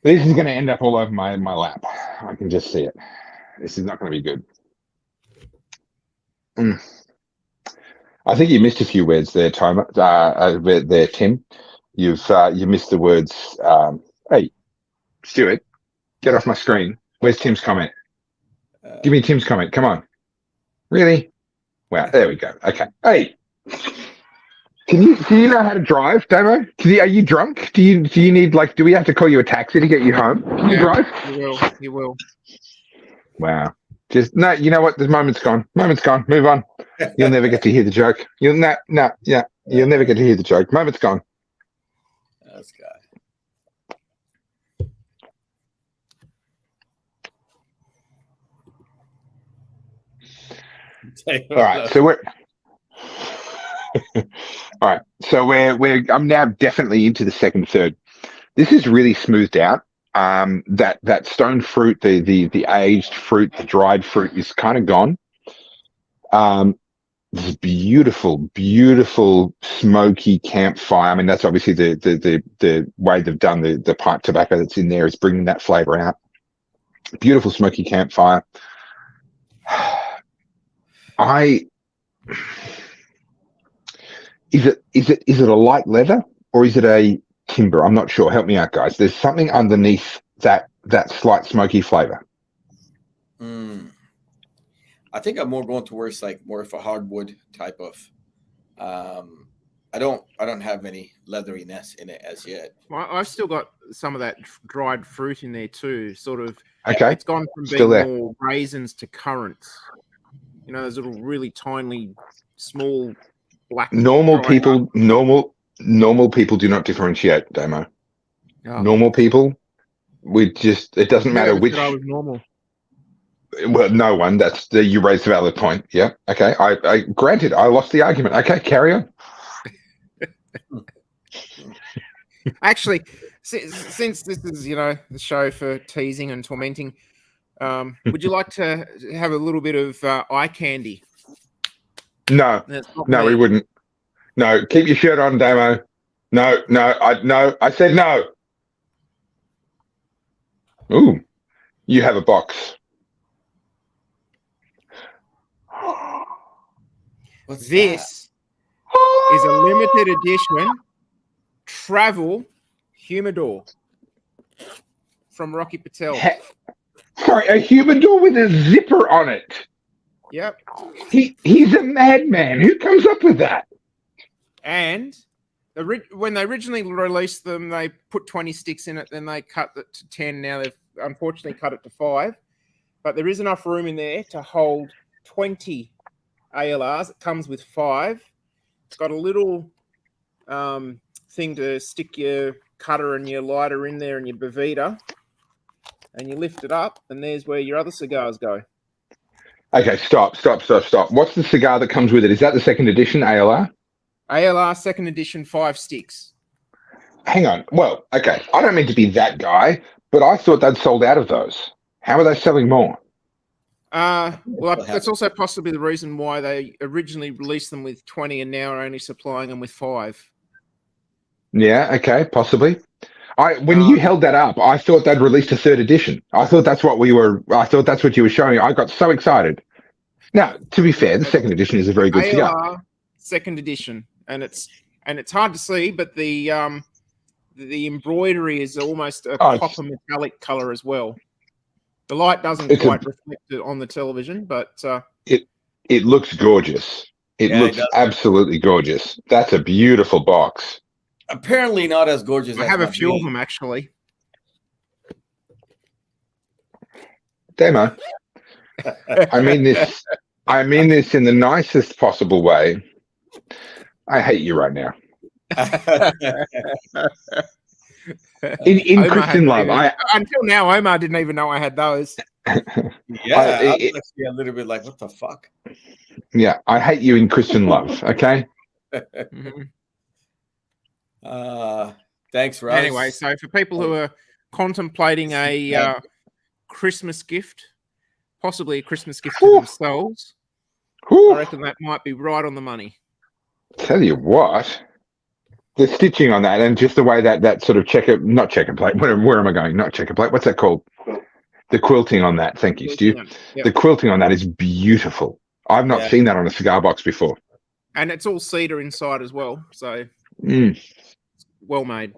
This is going to end up all over my lap. I can just see it. This is not going to be good. I think you missed a few words there, Tim. You missed the words. Hey, Stuart, get off my screen. Where's Tim's comment? Give me Tim's comment. Come on. Really? Wow. There we go. Okay. Hey, do you know how to drive, Damo? Are you drunk? Do you need do we have to call you a taxi to get you home? Can you drive? You will. Wow. Just no. You know what? The moment's gone. Moment's gone. Move on. You'll never get to hear the joke. You'll never get to hear the joke. Moment's gone. That's good. All right. So we're. All right. So I'm now definitely into the second third. This is really smoothed out. That stone fruit, the aged fruit, the dried fruit is kind of gone. This beautiful smoky campfire. I mean, that's obviously the way they've done the pipe tobacco that's in there is bringing that flavor out. Beautiful smoky campfire. Is it a light leather or is it a timber? I'm not sure. Help me out, guys. There's something underneath that slight smoky flavor. I think I'm more going towards more of a hardwood type of. I don't have any leatheriness in it as yet. I've still got some of that dried fruit in there too. Sort of. Okay. It's gone from being more raisins to currants. You know, those little really tiny, small black. Normal people do not differentiate, Damo. Oh. Normal people, it doesn't matter Whoever which. said I was normal. Well, no one. You raised a valid point. Yeah. Okay. I granted. I lost the argument. Okay. Carry on. Actually, since this is the show for teasing and tormenting, would you like to have a little bit of eye candy? No. No, we wouldn't. No. Keep your shirt on, Damo. No. I said no. Ooh. You have a box. This is a limited edition travel humidor from Rocky Patel. Sorry, a humidor with a zipper on it. Yep. He's a madman. Who comes up with that? And when they originally released them, they put 20 sticks in it. Then they cut it to 10. Now they've unfortunately cut it to 5. But there is enough room in there to hold 20 ALRs. It comes with 5. It's got a little thing to stick your cutter and your lighter in there and your Bovita. And you lift it up, and there's where your other cigars go. Okay, stop. What's the cigar that comes with it? Is that the second edition ALR? ALR second edition, 5 sticks. Hang on. Well, okay. I don't mean to be that guy, but I thought they'd sold out of those. How are they selling more? Well, that's also possibly the reason why they originally released them with 20 and now are only supplying them with 5. Yeah, okay, possibly. When you held that up, I thought they'd released a third edition. I thought that's what you were showing. I got so excited. Now, to be fair, the second edition is a very good ALR, cigar. Second edition, and it's hard to see, but the embroidery is almost a copper metallic color as well. The light doesn't quite reflect it on the television, but it looks gorgeous. It looks absolutely gorgeous. That's a beautiful box. Apparently not as gorgeous. I have a few of them actually. Damo. I mean this in the nicest possible way. I hate you right now. In Christian love, until now, Omar didn't even know I had those. I was actually a little bit like, what the fuck? Yeah, I hate you in Christian love. Okay. Thanks, Ross. Anyway, so for people who are contemplating a Christmas gift, possibly a Christmas gift to themselves, I reckon that might be right on the money. Tell you what, the stitching on that and just the way that sort of not checker plate. Where am I going? Not checker plate. What's that called? The quilting on that. Thank you, Stu. Yep. The quilting on that is beautiful. I've not seen that on a cigar box before. And it's all cedar inside as well, so well made.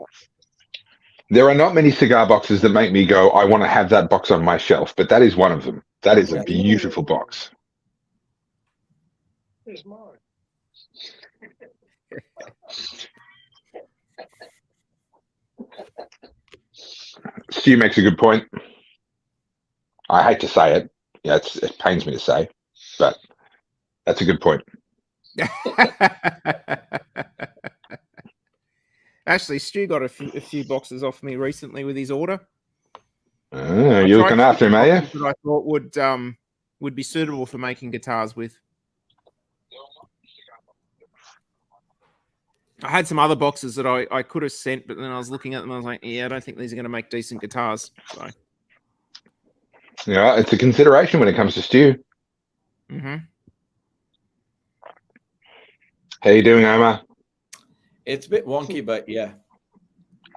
There are not many cigar boxes that make me go, I want to have that box on my shelf, but that is one of them. That is a beautiful box. There's more. Stu makes a good point. I hate to say it. Yeah, it pains me to say, but that's a good point. Actually, Stu got a few boxes off me recently with his order. Oh, you're looking after him, are you? That I thought would be suitable for making guitars with. I had some other boxes that I could have sent, but then I was looking at them and I was like, yeah, I don't think these are going to make decent guitars. So. Yeah, it's a consideration when it comes to Stu. Mm-hmm. How you doing, Omar? It's a bit wonky, but yeah.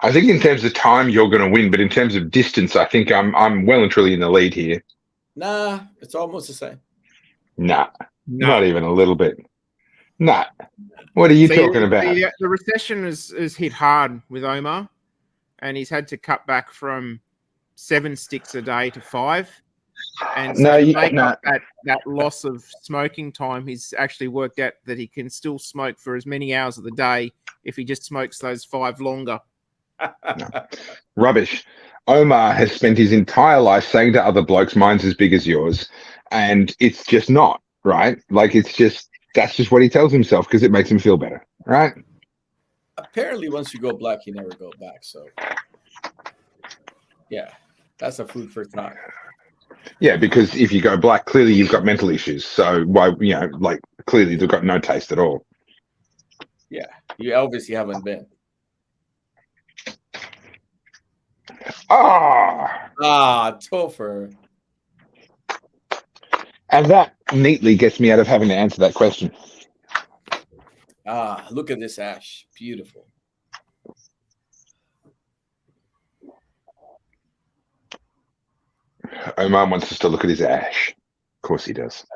I think in terms of time, you're going to win, but in terms of distance, I think I'm well and truly in the lead here. Nah, it's almost the same. Nah, not even a little bit. Nah. What are you talking about? The recession has hit hard with Omar, and he's had to cut back from 7 sticks a day to 5. And so to make up that loss of smoking time, he's actually worked out that he can still smoke for as many hours of the day if he just smokes those 5 longer. No. Rubbish. Omar has spent his entire life saying to other blokes, mine's as big as yours. And it's just not, right? Like, that's just what he tells himself because it makes him feel better, right? Apparently, once you go black, you never go back. So Yeah, that's a food for thought. Yeah, because if you go black, clearly you've got mental issues. So why, like clearly they've got no taste at all. Yeah, you obviously haven't been. Topher. And that neatly gets me out of having to answer that question. Look at this ash. Beautiful. Omar wants us to look at his ash. Of course he does.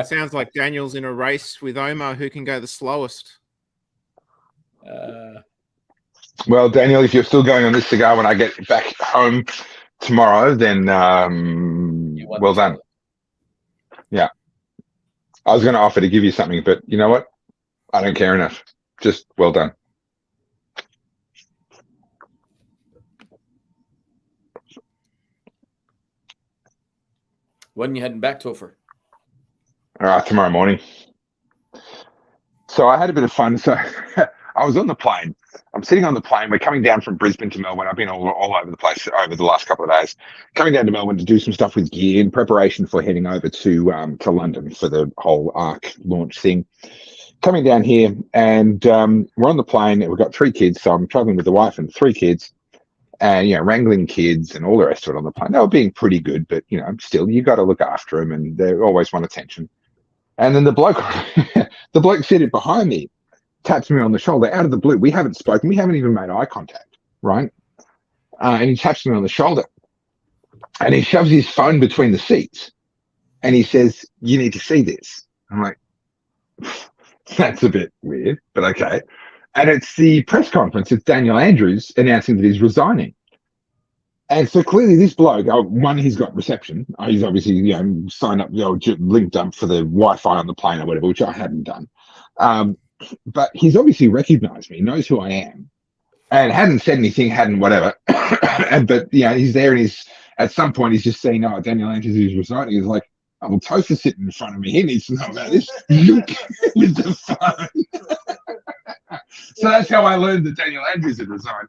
Sounds like Daniel's in a race with Omar who can go the slowest. Well, Daniel, if you're still going on this cigar when I get back home tomorrow, then well done. Yeah. I was going to offer to give you something, but you know what? I don't care enough. Just well done. When you heading back, Topher? All right, tomorrow morning. So I had a bit of fun. So I was on the plane. I'm sitting on the plane. We're coming down from Brisbane to Melbourne. I've been all over the place over the last couple of days. Coming down to Melbourne to do some stuff with gear in preparation for heading over to London for the whole ARC launch thing. Coming down here, and we're on the plane. We've got 3 kids, so I'm traveling with the wife and 3 kids, and wrangling kids and all the rest of it on the plane. They were being pretty good, but still, you got to look after them, and they always want attention. And then the bloke seated behind me taps me on the shoulder out of the blue. We haven't spoken. We haven't even made eye contact, right? And he taps me on the shoulder, and he shoves his phone between the seats, and he says, "You need to see this." I'm like, that's a bit weird, but okay. And it's the press conference. It's Daniel Andrews announcing that he's resigning. And so clearly this bloke, one, he's got reception. He's obviously, signed up, linked up for the Wi-Fi on the plane or whatever, which I hadn't done. But he's obviously recognized me, knows who I am, and hadn't said anything, hadn't whatever. But he's there, and at some point he's just saying, "Oh, Daniel Andrews is resigning." He's like, "Oh, well, Topher's sitting in front of me. He needs to know about this." With the phone. So that's how I learned that Daniel Andrews had resigned.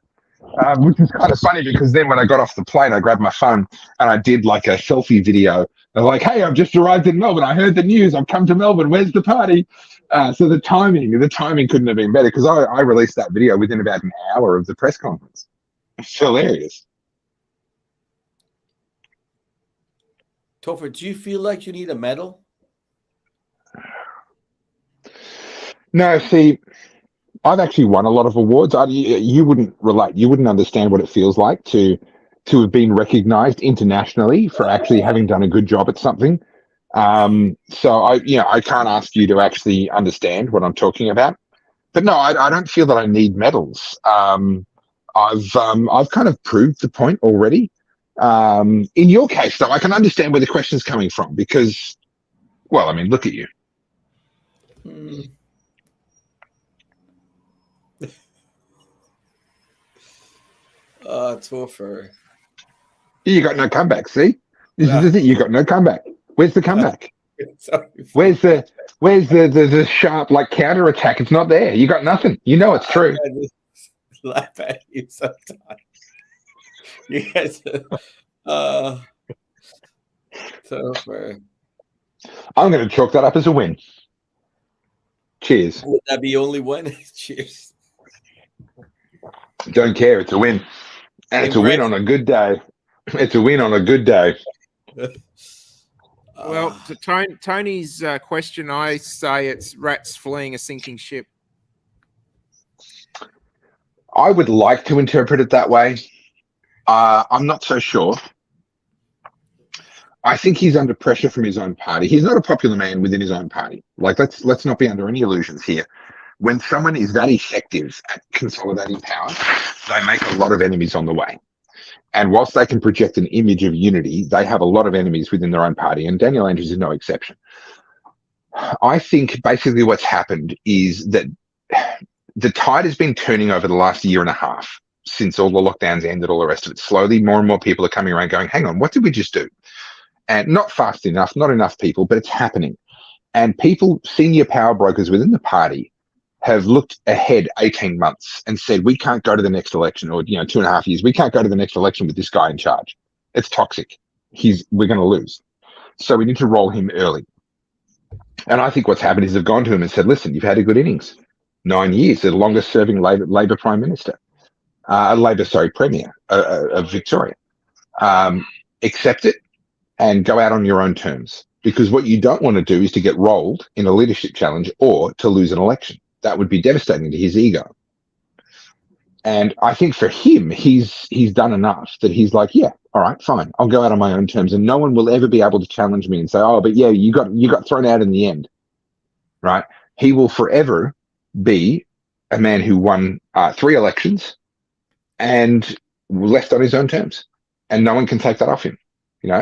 Which is kind of funny because then when I got off the plane, I grabbed my phone and I did like a selfie video. I'm like, "Hey, I've just arrived in Melbourne. I heard the news. I've come to Melbourne. Where's the party?" So the timing couldn't have been better because I released that video within about an hour of the press conference. It's hilarious. Topher, do you feel like you need a medal? No, see, I've actually won a lot of awards. You wouldn't relate. You wouldn't understand what it feels like to have been recognized internationally for actually having done a good job at something. So I can't ask you to actually understand what I'm talking about. But no, I don't feel that I need medals. I've kind of proved the point already. In your case, though, I can understand where the question's coming from because, well, I mean, look at you. Topher. You got no comeback. See, this is it. You got no comeback. Where's the comeback? Where's the sharp like counter attack? It's not there. You got nothing. You know it's true. I just laugh at you sometimes. You guys, Topher. I'm going to chalk that up as a win. Cheers. Would that be only one? Cheers. Don't care. It's a win. And it's a win on a good day. It's a win on a good day. Well, to Tony's question, I say it's rats fleeing a sinking ship. I would like to interpret it that way. I'm not so sure. I think he's under pressure from his own party. He's not a popular man within his own party. Like, let's not be under any illusions here. When someone is that effective at consolidating power, they make a lot of enemies on the way. And whilst they can project an image of unity, they have a lot of enemies within their own party, and Daniel Andrews is no exception. I think basically what's happened is that the tide has been turning over the last year and a half since all the lockdowns ended, all the rest of it. Slowly, more and more people are coming around going, hang on, what did we just do? And not fast enough, not enough people, but it's happening. And people, senior power brokers within the party, have looked ahead 18 months and said, we can't go to the next election, or 2.5 years. We can't go to the next election with this guy in charge. It's toxic. We're going to lose. So we need to roll him early. And I think what's happened is they've gone to him and said, listen, you've had a good innings. 9 years, the longest serving Labor Prime Minister, Premier of Victoria. Accept it and go out on your own terms. Because what you don't want to do is to get rolled in a leadership challenge or to lose an election. That would be devastating to his ego. And I think for him, he's done enough that he's like, yeah, all right, fine. I'll go out on my own terms, and no one will ever be able to challenge me and say, oh, but yeah, you got thrown out in the end, right? He will forever be a man who won 3 elections and left on his own terms, and no one can take that off him.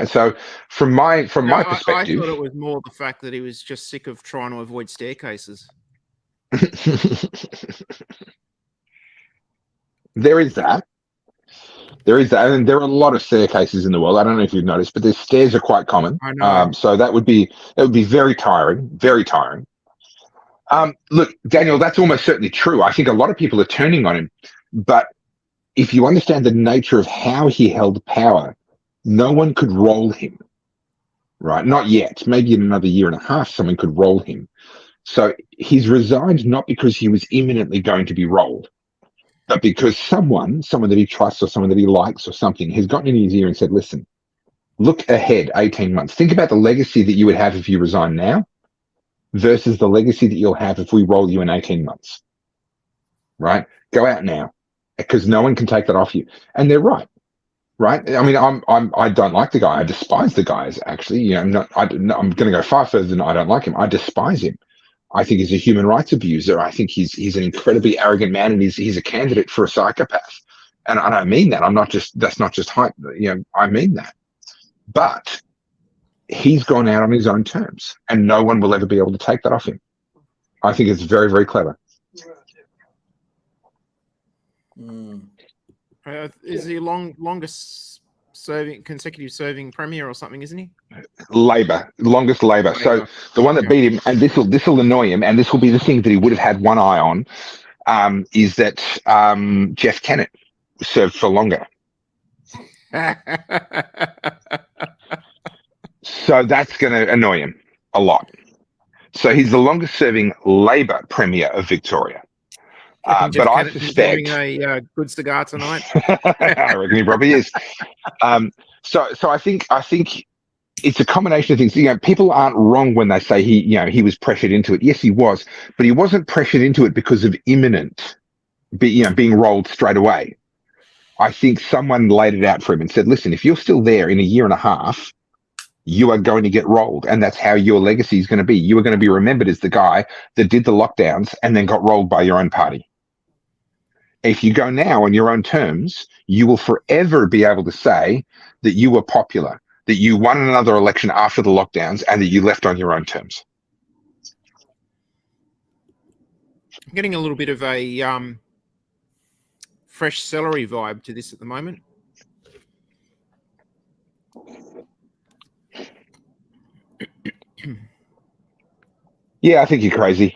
So from my perspective, I thought it was more the fact that he was just sick of trying to avoid staircases. There is that, and there are a lot of staircases in the world. I don't know if you've noticed, but the stairs are quite common. I know. So that would be very tiring, very tiring. Look, Daniel, that's almost certainly true. I think a lot of people are turning on him, but if you understand the nature of how he held power, no one could roll him, right? Not yet. Maybe in another year and a half, someone could roll him. So he's resigned not because he was imminently going to be rolled, but because someone that he trusts or someone that he likes or something has gotten in his ear and said, listen, look ahead 18 months. Think about the legacy that you would have if you resign now versus the legacy that you'll have if we roll you in 18 months, right? Go out now, because no one can take that off you. And they're right. Right. I mean, I don't like the guy. I despise the guy. Actually, I'm going to go far further than I don't like him. I despise him. I think he's a human rights abuser. I think he's an incredibly arrogant man, and he's a candidate for a psychopath. And I don't mean that. That's not just hype. I mean that. But he's gone out on his own terms, and no one will ever be able to take that off him. I think it's very, very clever. Is he longest consecutive serving premier or something, isn't he? Longest Labor. So the one that beat him, and this will annoy him, and this will be the thing that he would have had one eye on, is that Jeff Kennett served for longer. So that's going to annoy him a lot. So he's the longest serving Labor Premier of Victoria. But I suspect a good cigar tonight. I reckon he probably is. So I think it's a combination of things. People aren't wrong when they say he was pressured into it. Yes, he was, but he wasn't pressured into it because of imminent, being rolled straight away. I think someone laid it out for him and said, "Listen, if you're still there in a year and a half, you are going to get rolled, and that's how your legacy is going to be. You are going to be remembered as the guy that did the lockdowns and then got rolled by your own party. If you go now on your own terms, you will forever be able to say that you were popular, that you won another election after the lockdowns, and that you left on your own terms." I'm getting a little bit of a fresh celery vibe to this at the moment. Yeah, I think you're crazy.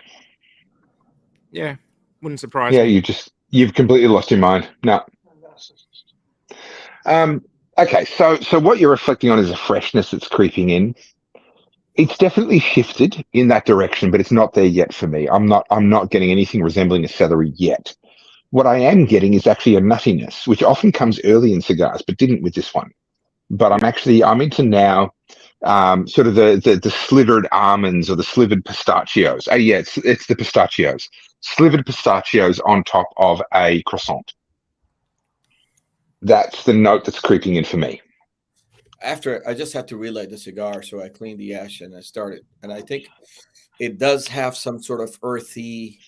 Yeah, wouldn't surprise Yeah, me. you've completely lost your mind. No. Okay, so what you're reflecting on is a freshness that's creeping in. It's definitely shifted in that direction, but it's not there yet for me. I'm not getting anything resembling a celery yet. What I am getting is actually a nuttiness, which often comes early in cigars, but didn't with this one. But I'm into now sort of the slivered almonds or the slivered pistachios. Yeah, it's the pistachios. Slivered pistachios on top of a croissant. That's the note that's creeping in for me. After I just had to relight the cigar, so I cleaned the ash and I started. And I think it does have some sort of earthy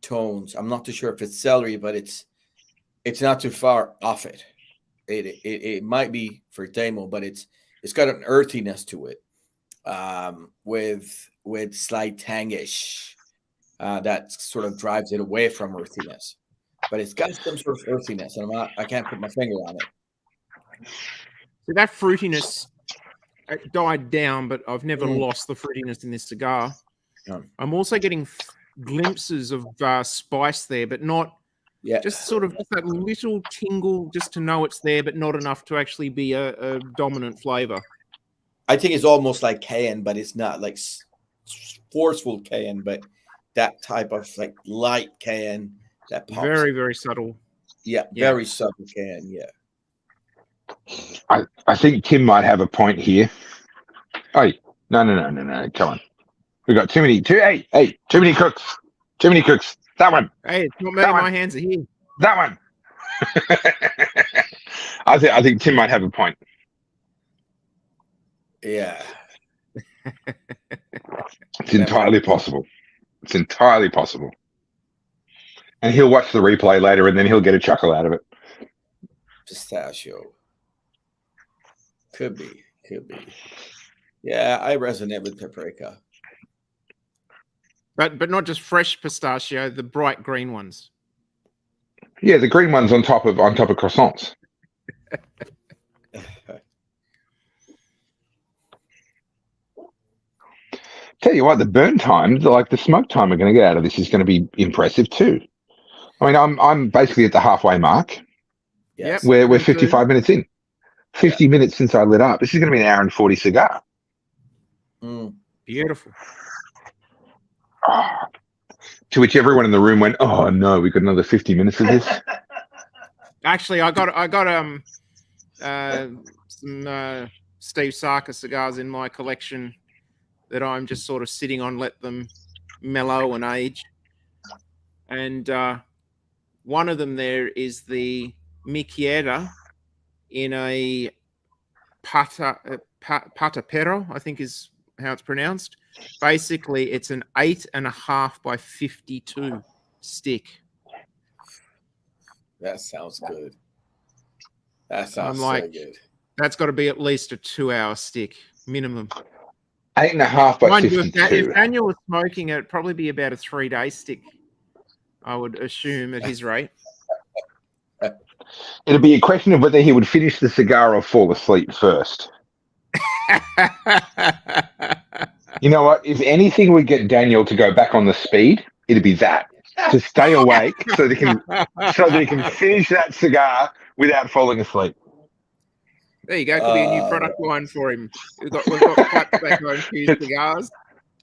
tones. I'm not too sure if it's celery, but it's not too far off it. It might be for Damo, but it's got an earthiness to it, with slight tangish that sort of drives it away from earthiness. But it's got some sort of earthiness, and I can't put my finger on it. So that fruitiness died down, but I've never lost the fruitiness in this cigar. No. I'm also getting glimpses of spice there, but not just sort of just that little tingle just to know it's there, but not enough to actually be a dominant flavor. I think it's almost like cayenne, but it's not like forceful cayenne, but that type of like light cayenne that pops. Very, very subtle. Yeah, very subtle cayenne. Yeah. I think Tim might have a point here. Oh, no. Come on. We got too many cooks. Too many cooks. That one. Hey, it's not me. My hands are here. That one. I think Tim might have a point. Yeah. It's entirely possible. It's entirely possible. And he'll watch the replay later and then he'll get a chuckle out of it. Pistachio. Could be. Yeah, I resonate with paprika. But not just fresh pistachio, the bright green ones. Yeah, the green ones on top of croissants. Tell you what, the burn time, like the smoke time we're going to get out of this is going to be impressive too. I mean, I'm basically at the halfway mark. Yes. We're 55 minutes in. 50 minutes since I lit up. This is going to be an hour and 40 cigar. Beautiful. To which everyone in the room went, "Oh no, we've got another 50 minutes of this." Actually, I got some Steve Sarker cigars in my collection that I'm just sort of sitting on, let them mellow and age. And one of them there is the Michiera in a Patapero, I think is how it's pronounced. Basically, it's an 8.5 by 52 stick. That sounds good. That sounds so good. That's got to be at least a 2-hour stick minimum. 8.5 by 52. If Daniel was smoking it, it'd probably be about a 3-day stick, I would assume, at his rate. It'd be a question of whether he would finish the cigar or fall asleep first. You know what? If anything would get Daniel to go back on the speed, it'd be that. To stay awake so that he can finish that cigar without falling asleep. There you go. Could be a new product line for him. We've got Pipe Tobacco infused cigars.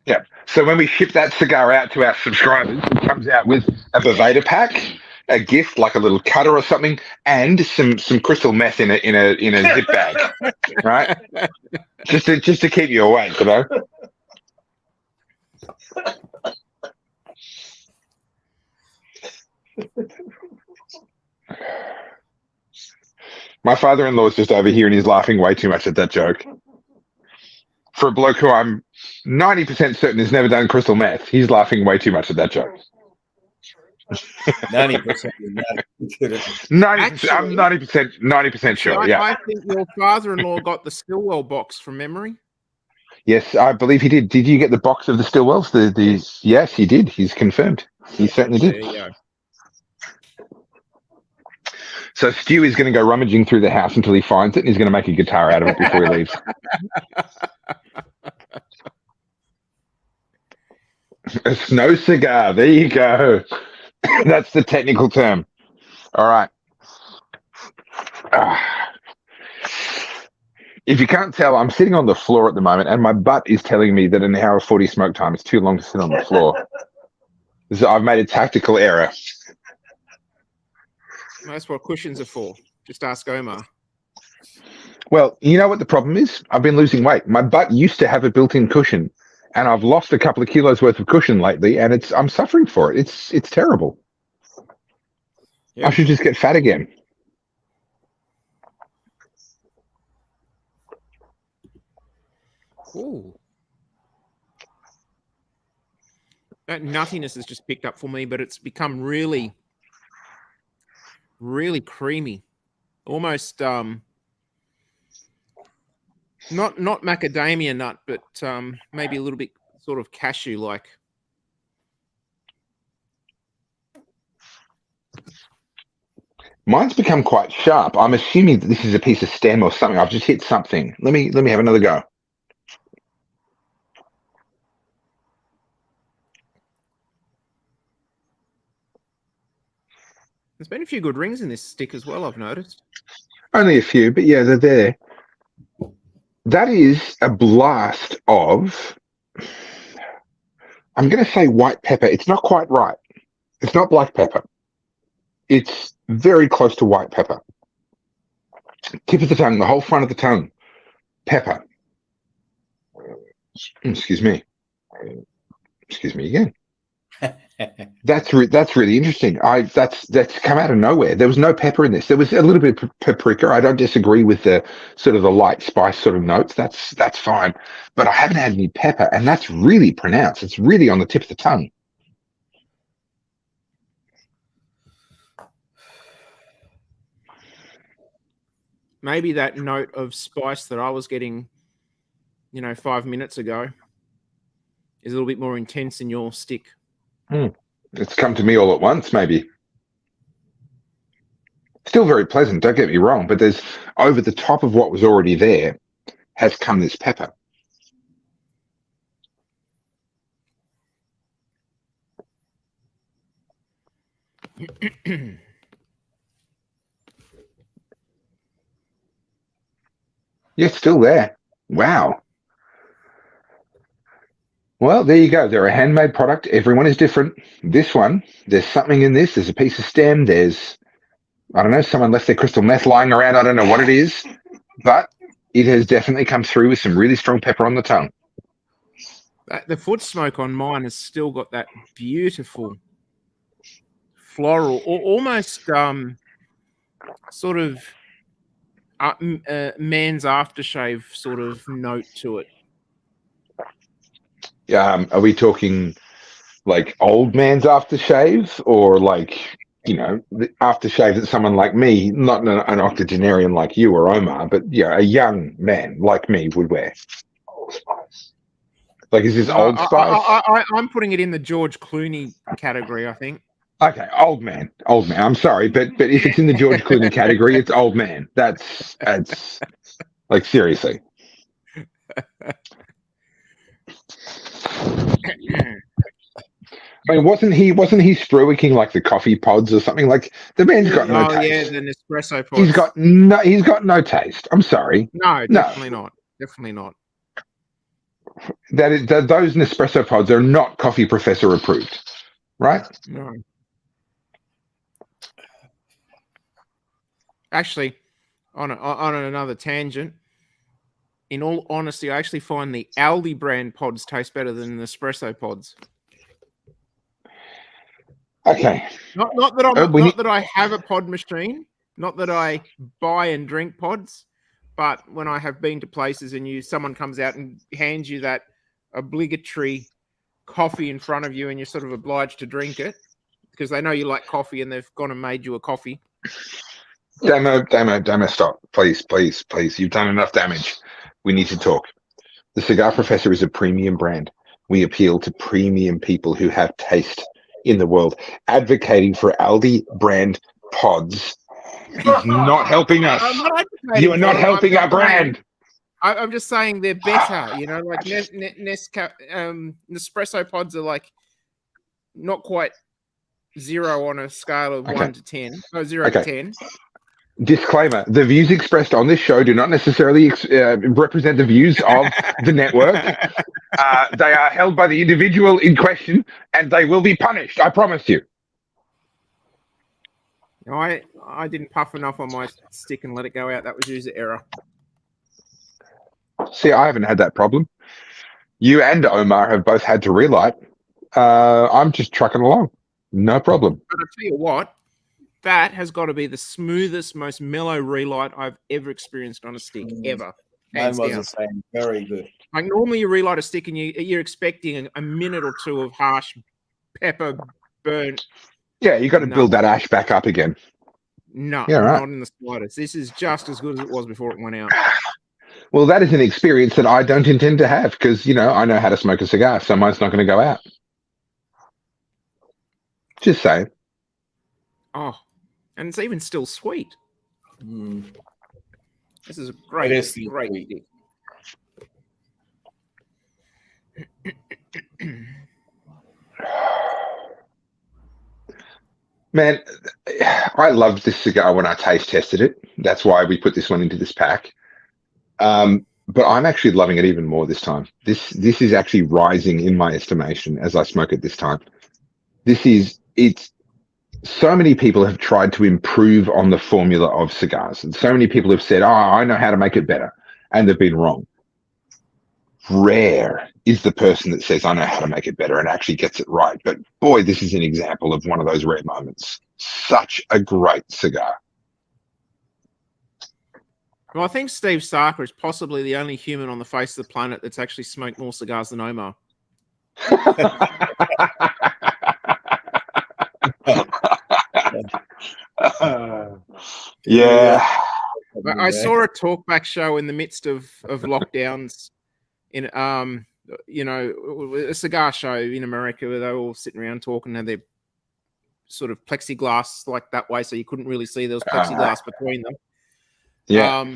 Yeah. So when we ship that cigar out to our subscribers, it comes out with a Boveda pack, a gift like a little cutter or something, and some crystal meth in a zip bag, right? Just to keep you awake, you know. My father-in-law is just over here and he's laughing way too much at that joke. For a bloke who I'm 90% certain has never done crystal meth, he's laughing way too much at that joke. 90%. 90%. I'm 90% sure. Yeah. I think your father-in-law got the Stillwell box from memory. Yes, I believe he did. Did you get the box of the Stillwells? Yes, he did. He's confirmed. He certainly did. There you go. So Stu is going to go rummaging through the house until he finds it, and he's going to make a guitar out of it before he leaves. A snow cigar. There you go. That's the technical term. All right. If you can't tell, I'm sitting on the floor at the moment, and my butt is telling me that an hour 40 smoke time is too long to sit on the floor. So I've made a tactical error. That's what cushions are for. Just ask Omar. Well, you know what the problem is? I've been losing weight. My butt used to have a built-in cushion, and I've lost a couple of kilos worth of cushion lately, and I'm suffering for it. It's terrible. Yep. I should just get fat again. Ooh. That nuttiness has just picked up for me, but it's become really, really creamy. Almost not macadamia nut, but maybe a little bit sort of cashew-like. Mine's become quite sharp. I'm assuming that this is a piece of stem or something. I've just hit something. Let me have another go. There's been a few good rings in this stick as well, I've noticed. Only a few, but yeah, they're there. That is a blast of, I'm going to say white pepper. It's not quite right. It's not black pepper. It's very close to white pepper. Tip of the tongue, the whole front of the tongue, pepper. Excuse me. Excuse me again. That's really interesting. That's come out of nowhere. There was no pepper in this. There was a little bit of paprika. I don't disagree with the sort of the light spice sort of notes. That's fine. But I haven't had any pepper, and that's really pronounced. It's really on the tip of the tongue. Maybe that note of spice that I was getting, 5 minutes ago is a little bit more intense in your stick. It's come to me all at once, maybe. Still very pleasant, don't get me wrong, but there's over the top of what was already there has come this pepper. Yeah, it's still there. Wow. Well, there you go. They're a handmade product. Everyone is different. This one, there's something in this. There's a piece of stem. There's, I don't know, someone left their crystal meth lying around. I don't know what it is, but it has definitely come through with some really strong pepper on the tongue. The foot smoke on mine has still got that beautiful floral, or almost sort of man's aftershave sort of note to it. Are we talking like old man's aftershave, or like, the aftershave that someone like me, not an octogenarian like you or Omar, but a young man like me would wear? Old Spice. Like, is this Old Spice? I'm putting it in the George Clooney category, I think. Okay, old man. I'm sorry, but if it's in the George Clooney category, it's old man. That's like, seriously. I mean, wasn't he spruiking like the coffee pods or something? Like, the man's got no taste. Yeah, the Nespresso pods. He's got no taste. I'm sorry. No, definitely not. Definitely not. Those Nespresso pods are not Coffee Professor approved, right? No. Actually, on another tangent, in all honesty, I actually find the Aldi brand pods taste better than the Nespresso pods. Okay. Not that I have a pod machine, not that I buy and drink pods, but when I have been to places and someone comes out and hands you that obligatory coffee in front of you, and you're sort of obliged to drink it because they know you like coffee and they've gone and made you a coffee. Damo, stop. Please. You've done enough damage. We need to talk. The Cigar Professor is a premium brand. We appeal to premium people who have taste in the world. Advocating for Aldi brand pods is not helping us. You are not helping our brand. I'm just saying they're better. Like Nespresso pods are like not quite 0 on a scale of 1 to 10. Oh, 0 to 10. Disclaimer: the views expressed on this show do not necessarily represent the views of the network. They are held by the individual in question, and they will be punished. I promise you. I didn't puff enough on my stick and let it go out. That was user error. See, I haven't had that problem. You and Omar have both had to relight. I'm just trucking along. No problem. But I'll tell you what, that has got to be the smoothest, most mellow relight I've ever experienced on a stick, ever. Mine was the same. Very good. Like, normally you relight a stick and you're expecting a minute or two of harsh pepper burn. Yeah, you got to build that ash back up again. No, yeah, right. Not in the slightest. This is just as good as it was before it went out. Well, that is an experience that I don't intend to have because, I know how to smoke a cigar, so mine's not going to go out. Just saying. Oh, and it's even still sweet. This is a great, great stick. Man, I loved this cigar when I taste tested it. That's why we put this one into this pack. But I'm actually loving it even more this time. This is actually rising in my estimation as I smoke it this time. It's so many people have tried to improve on the formula of cigars, and so many people have said, "Oh, I know how to make it better," and they've been wrong. Rare is the person that says, "I know how to make it better," and actually gets it right. But boy, this is an example of one of those rare moments. Such a great cigar. Well, I think Steve Sarker is possibly the only human on the face of the planet that's actually smoked more cigars than Omar. Yeah. I saw a talkback show in the midst of lockdowns in a cigar show in America where they were all sitting around talking and they're sort of plexiglass like that way, so you couldn't really see there was plexiglass between them. Yeah.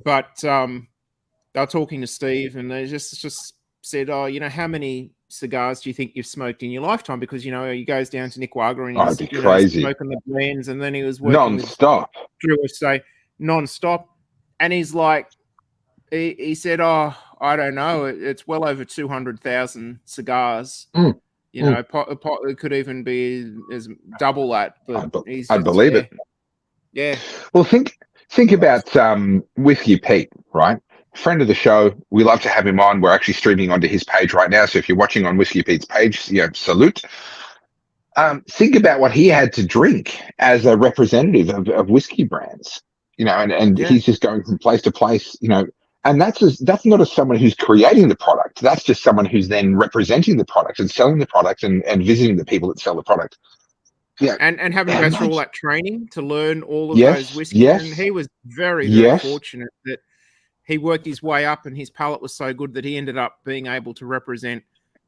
But they were talking to Steve and they just said, "Oh, how many cigars do you think you've smoked in your lifetime?" Because he goes down to Nicaragua and he's crazy. smoking the blends, and then he was working non-stop with Drew Estate non-stop, and he's like, he said, "Oh, I don't know, it's well over 200,000 cigars." It could even be as double that. But I believe it. Yeah. Well, think about Whiskey Pete, right? Friend of the show. We love to have him on. We're actually streaming onto his page right now. So if you're watching on Whiskey Pete's page, salute. Think about what he had to drink as a representative of whiskey brands, and he's just going from place to place, and that's not as someone who's creating the product. That's just someone who's then representing the product and selling the product and visiting the people that sell the product. Yeah, and having to go through all that training to learn all of those whiskeys. Yes. And he was very, very fortunate that he worked his way up and his palate was so good that he ended up being able to represent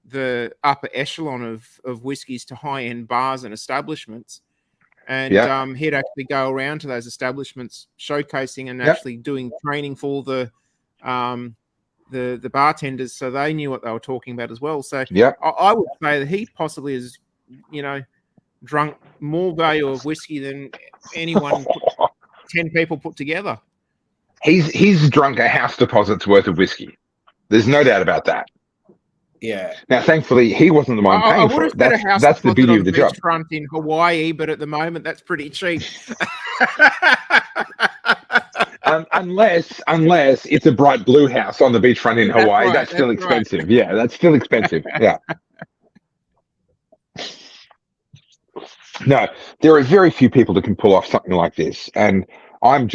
the upper echelon of whiskeys to high-end bars and establishments. And he'd actually go around to those establishments showcasing and actually doing training for the bartenders so they knew what they were talking about as well. So I would say that he possibly is, drunk more value of whiskey than anyone 10 people put together. He's drunk a house deposit's worth of whiskey. There's no doubt about that. Yeah. Now, thankfully, he wasn't the one paying for it. That's the beauty of the job. Front in Hawaii, but at the moment, that's pretty cheap. Unless it's a bright blue house on the beachfront in Hawaii, that's still expensive. Right. Yeah, that's still expensive. Yeah. No, there are very few people that can pull off something like this, and I'm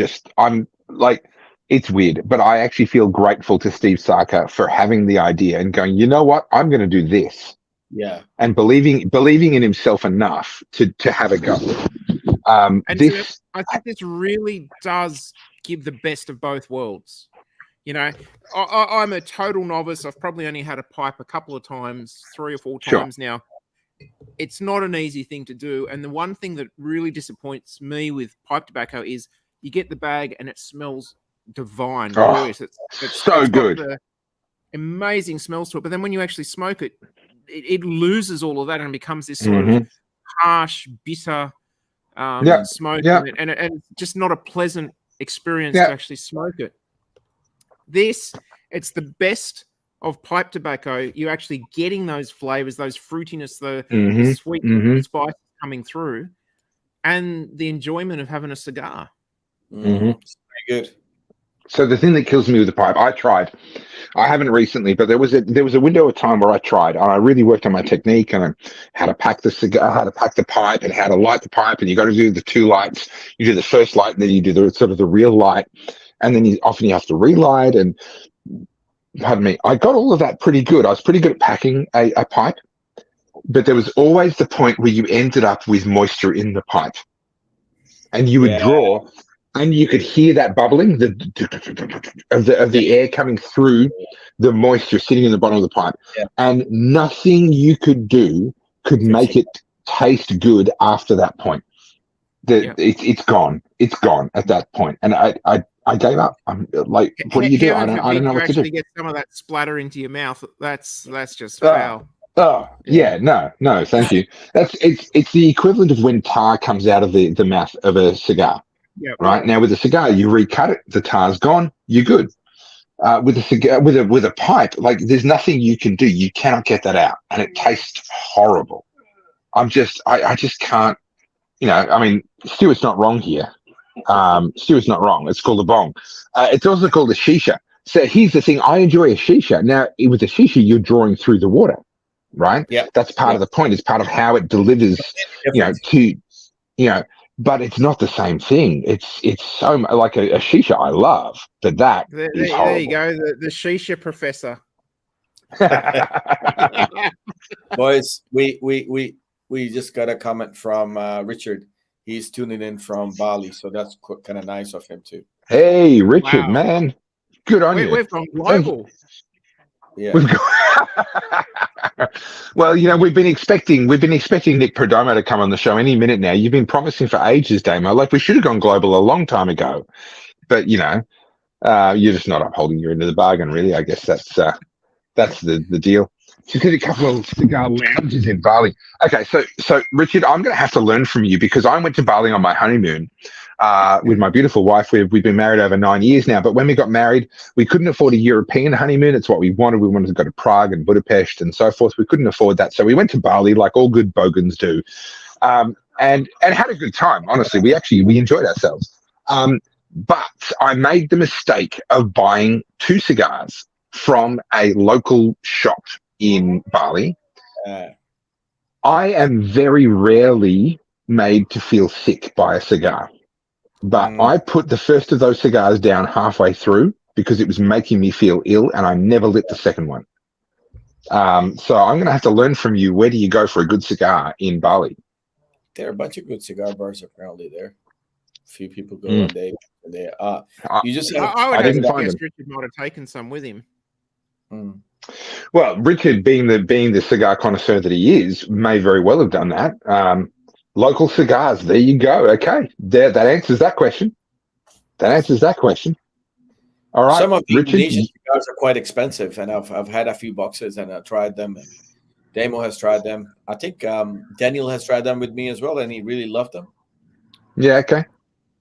like, it's weird, but I actually feel grateful to Steve Sarker for having the idea and going, you know what, I'm going to do this. Yeah, and believing in himself enough to have a go. I think this really does give the best of both worlds. I'm a total novice. I've probably only had a pipe a couple of times, 3 or 4 times now. It's not an easy thing to do. And the one thing that really disappoints me with pipe tobacco is you get the bag and it smells divine. Glorious. It's so good. Amazing smells to it. But then when you actually smoke it, it loses all of that and becomes this sort of harsh, bitter smoke. And it's just not a pleasant experience to actually smoke it. It's the best of pipe tobacco. You're actually getting those flavors, those fruitiness, the sweet spice coming through, and the enjoyment of having a cigar. Very good. So the thing that kills me with the pipe, I haven't recently, but there was a window of time where I tried, and I really worked on my technique and how to pack the cigar, how to pack the pipe, and how to light the pipe. And you got to do the 2 lights. You do the first light, and then you do the sort of the real light, and then you have to relight. And pardon me, I got all of that pretty good. I was pretty good at packing a pipe, but there was always the point where you ended up with moisture in the pipe, and you would draw. And you could hear that bubbling, of the air coming through the moisture sitting in the bottom of the pipe. Yeah. And nothing you could do could make it taste good after that point. It's gone. It's gone at that point. And I gave up. I'm like, what do you do? I don't know what to do. Get some of that splatter into your mouth. That's just foul. Oh yeah, no, thank you. It's the equivalent of when tar comes out of the mouth of a cigar. Yep. Right now, with a cigar, you recut it, the tar's gone, you're good. With a cigar, with a pipe, like there's nothing you can do. You cannot get that out, and it tastes horrible. I just can't. I mean, Stuart's not wrong here. Stuart's not wrong. It's called a bong. It's also called a shisha. So here's the thing: I enjoy a shisha. Now, with a shisha, you're drawing through the water, right? Yeah, That's part of the point. It's part of how it delivers. To but it's not the same thing. It's so like a shisha I love, but that is horrible. There you go, the shisha professor. Boys, we just got a comment from Richard. He's tuning in from Bali, so that's kind of nice of him too. Hey, Richard, man, good on you. We've gone global. Yeah. Well, we've been expecting Nick Perdomo to come on the show any minute now. You've been promising for ages, Damo. Like we should have gone global a long time ago, but you're just not upholding your end of the bargain, really. I guess that's the deal. She's got a couple of cigar lounges in Bali. Okay, so Richard, I'm going to have to learn from you because I went to Bali on my honeymoon with my beautiful wife. We've been married over 9 years now, but when we got married, we couldn't afford a European honeymoon. It's what we wanted. We wanted to go to Prague and Budapest and so forth. We couldn't afford that, so we went to Bali like all good bogans do, and had a good time. Honestly, we enjoyed ourselves. But I made the mistake of buying 2 cigars from a local shop in Bali. I am very rarely made to feel sick by a cigar, but I put the first of those cigars down halfway through because it was making me feel ill, and I never lit the second one. So I'm going to have to learn from you. Where do you go for a good cigar in Bali? There are a bunch of good cigar bars apparently there. A few people go one day. You just I didn't find him. Richard might have taken some with him. Well, Richard, being the cigar connoisseur that he is, may very well have done that. Local cigars, there you go. Okay, that answers that question. All right, some of the Richard, Indonesian cigars are quite expensive, and I've had a few boxes and I've tried them. And Damo has tried them. I think Daniel has tried them with me as well, and he really loved them. Yeah, okay.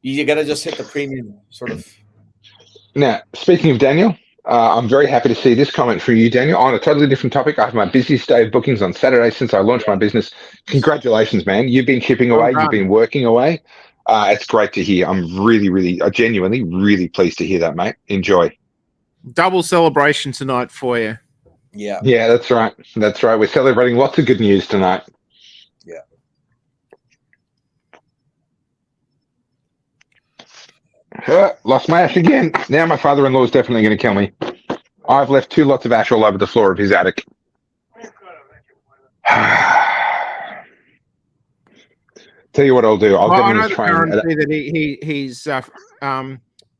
You gotta just hit the premium sort of. Now, speaking of Daniel, I'm very happy to see this comment from you, Daniel. On a totally different topic, I have my busiest day of bookings on Saturday since I launched my business. Congratulations, man. You've been chipping away. You've been working away. It's great to hear. I'm really, genuinely, really pleased to hear that, mate. Enjoy. Double celebration tonight for you. Yeah. Yeah, that's right. That's right. We're celebrating lots of good news tonight. Yeah. Lost my ash again. Now my father-in-law is definitely going to kill me. I've left 2 lots of ash all over the floor of his attic. Tell you what I'll do. I'll get him to train. That he's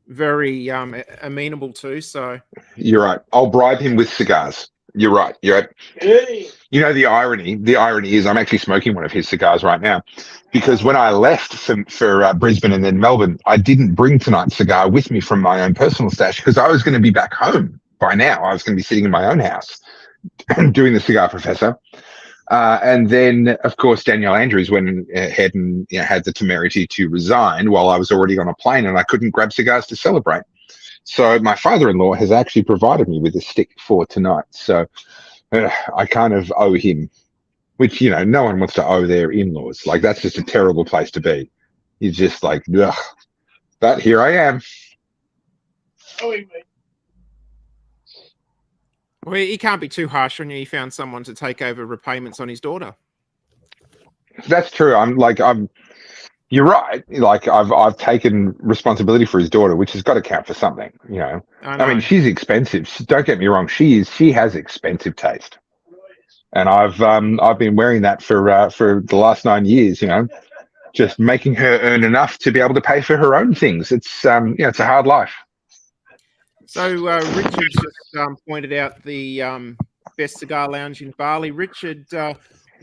very amenable to. So you're right. I'll bribe him with cigars. You're right. Hey. The irony is I'm actually smoking one of his cigars right now, because when I left for Brisbane and then Melbourne, I didn't bring tonight's cigar with me from my own personal stash because I was going to be back home by now. I was going to be sitting in my own house doing the Cigar Professor. And then, of course, Daniel Andrews went ahead and had the temerity to resign while I was already on a plane, and I couldn't grab cigars to celebrate. So my father-in-law has actually provided me with a stick for tonight. So I kind of owe him, which, no one wants to owe their in-laws. Like, that's just a terrible place to be. You're just like, ugh. But here I am. Well, he can't be too harsh on you. He found someone to take over repayments on his daughter. That's true. You're right. Like I've taken responsibility for his daughter, which has got to count for something, I mean, she's expensive. Don't get me wrong. She has expensive taste, and I've been wearing that for the last 9 years. Just making her earn enough to be able to pay for her own things. It's it's a hard life. So Richard just pointed out the best cigar lounge in Bali. Richard,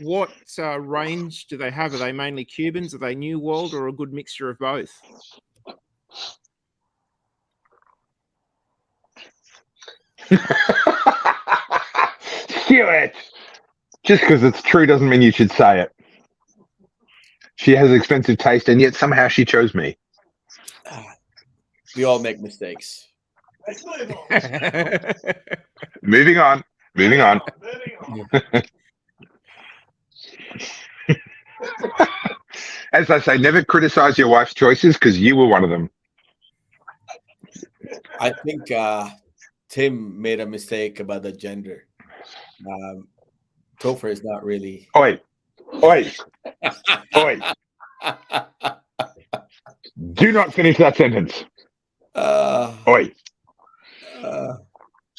what range do they have? Are they mainly Cubans? Are they New World, or a good mixture of both? Stuart, Just because it's true doesn't mean you should say it. She has expensive taste, and yet somehow she chose me. We all make mistakes. Moving on. As I say, never criticize your wife's choices because you were one of them. I think Tim made a mistake about the gender. Topher is not really. Oi. Do not finish that sentence. Oi.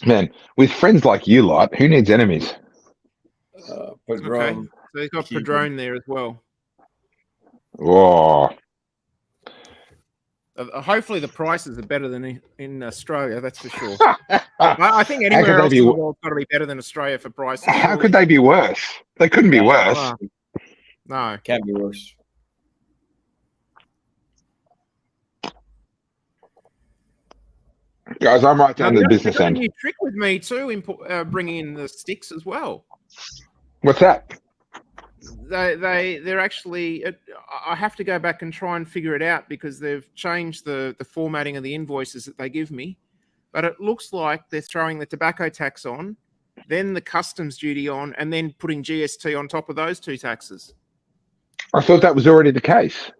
Man, with friends like you lot, who needs enemies? Okay, so they've got Padrone there as well. Oh. Hopefully the prices are better than in Australia, that's for sure. I think anywhere else in the world's got to be better than Australia for prices. How could they be worse? They couldn't be worse. No. Can't be worse. Guys, I'm right down to the business end. New trick with me too, bringing in the sticks as well. What's that? They're actually. I have to go back and try and figure it out because they've changed the formatting of the invoices that they give me. But it looks like they're throwing the tobacco tax on, then the customs duty on, and then putting GST on top of those two taxes. I thought that was already the case.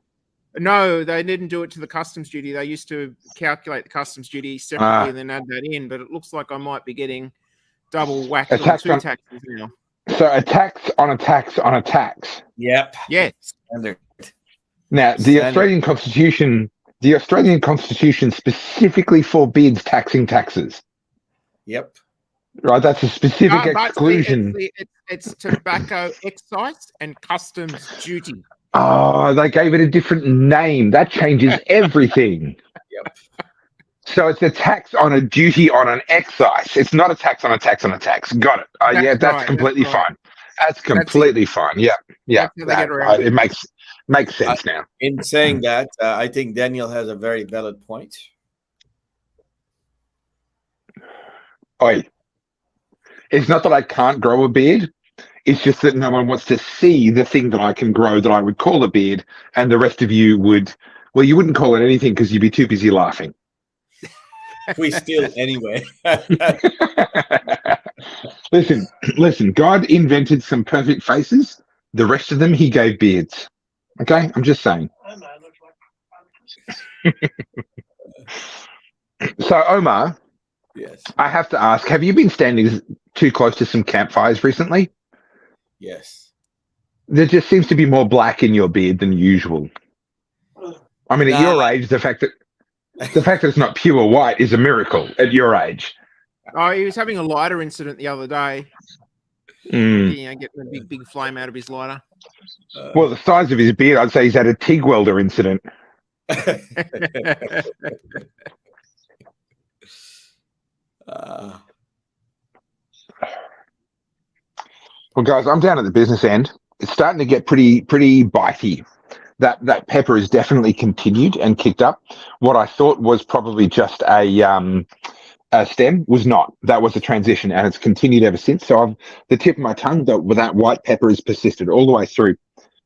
No, they didn't do it to the customs duty. They used to calculate the customs duty separately and then add that in. But it looks like I might be getting double whacked on two taxes now. So a tax on a tax on a tax. Yep. Yes. Standard. Now, the Australian Constitution specifically forbids taxing taxes. Yep. Right, that's a specific exclusion. It's tobacco excise and customs duty. Oh, they gave it a different name. That changes everything. Yep. So it's a tax on a duty on an excise. It's not a tax on a tax on a tax. Got it. That's completely fine. That's completely fine. Yeah. It makes sense now. In saying that, I think Daniel has a very valid point. Oi. It's not that I can't grow a beard. It's just that no one wants to see the thing that I can grow that I would call a beard, and the rest of you would, well, you wouldn't call it anything because you'd be too busy laughing. We steal anyway. Listen, God invented some perfect faces. The rest of them, he gave beards. Okay? I'm just saying. So, Omar, yes, I have to ask, have you been standing too close to some campfires recently? Yes. There just seems to be more black in your beard than usual. I mean, at your age, the fact that it's not pure white is a miracle at your age. Oh, he was having a lighter incident the other day. Getting a big flame out of his lighter. Well, the size of his beard, I'd say he's had a TIG welder incident. Well, guys, I'm down at the business end. It's starting to get pretty bitey. That pepper has definitely continued and kicked up. What I thought was probably just a stem was not. That was a transition, and it's continued ever since. So the tip of my tongue, that white pepper has persisted all the way through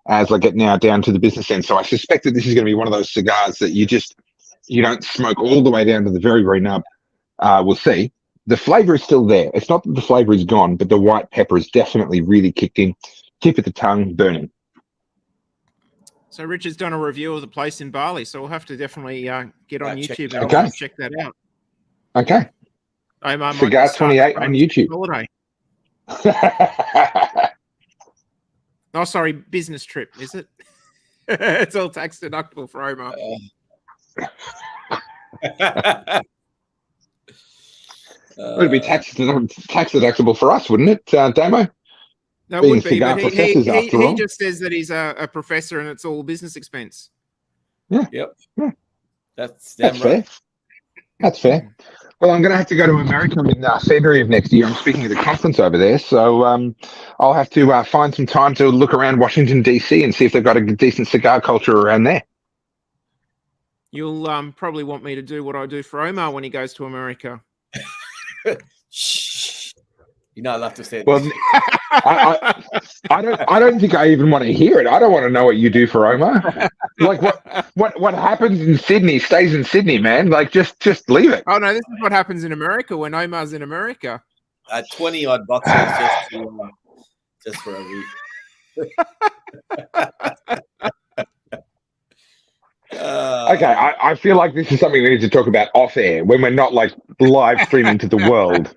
as I get now down to the business end. So I suspect that this is going to be one of those cigars that you don't smoke all the way down to the very, very nub. We'll see. The flavor is still there. It's not that the flavor is gone, but the white pepper has definitely really kicked in. Tip of the tongue, burning. So Richard's done a review of the place in Bali, so we'll have to definitely get on YouTube and check that out. Okay. Cigar 28 on YouTube. Holiday. Oh, sorry, business trip, is it? It's all tax deductible for Omar. It'd be tax deductible for us, wouldn't it, Damo? No, it would be, but he just says that he's a professor and it's all business expense. Yeah. Yep. Yeah. That's fair. That's fair. Well, I'm going to have to go to America in February of next year. I'm speaking at a conference over there, so I'll have to find some time to look around Washington, D.C. and see if they've got a decent cigar culture around there. You'll probably want me to do what I do for Omar when he goes to America. Shh. You're not allowed to say Well, this. I don't think I even want to hear it. I don't want to know what you do for Omar. Like what happens in Sydney stays in Sydney, man. Like just leave it. Oh no, this is what happens in America when Omar's in America. 20 odd boxes just for a week. Okay, I feel like this is something we need to talk about off air when we're not like live streaming to the world.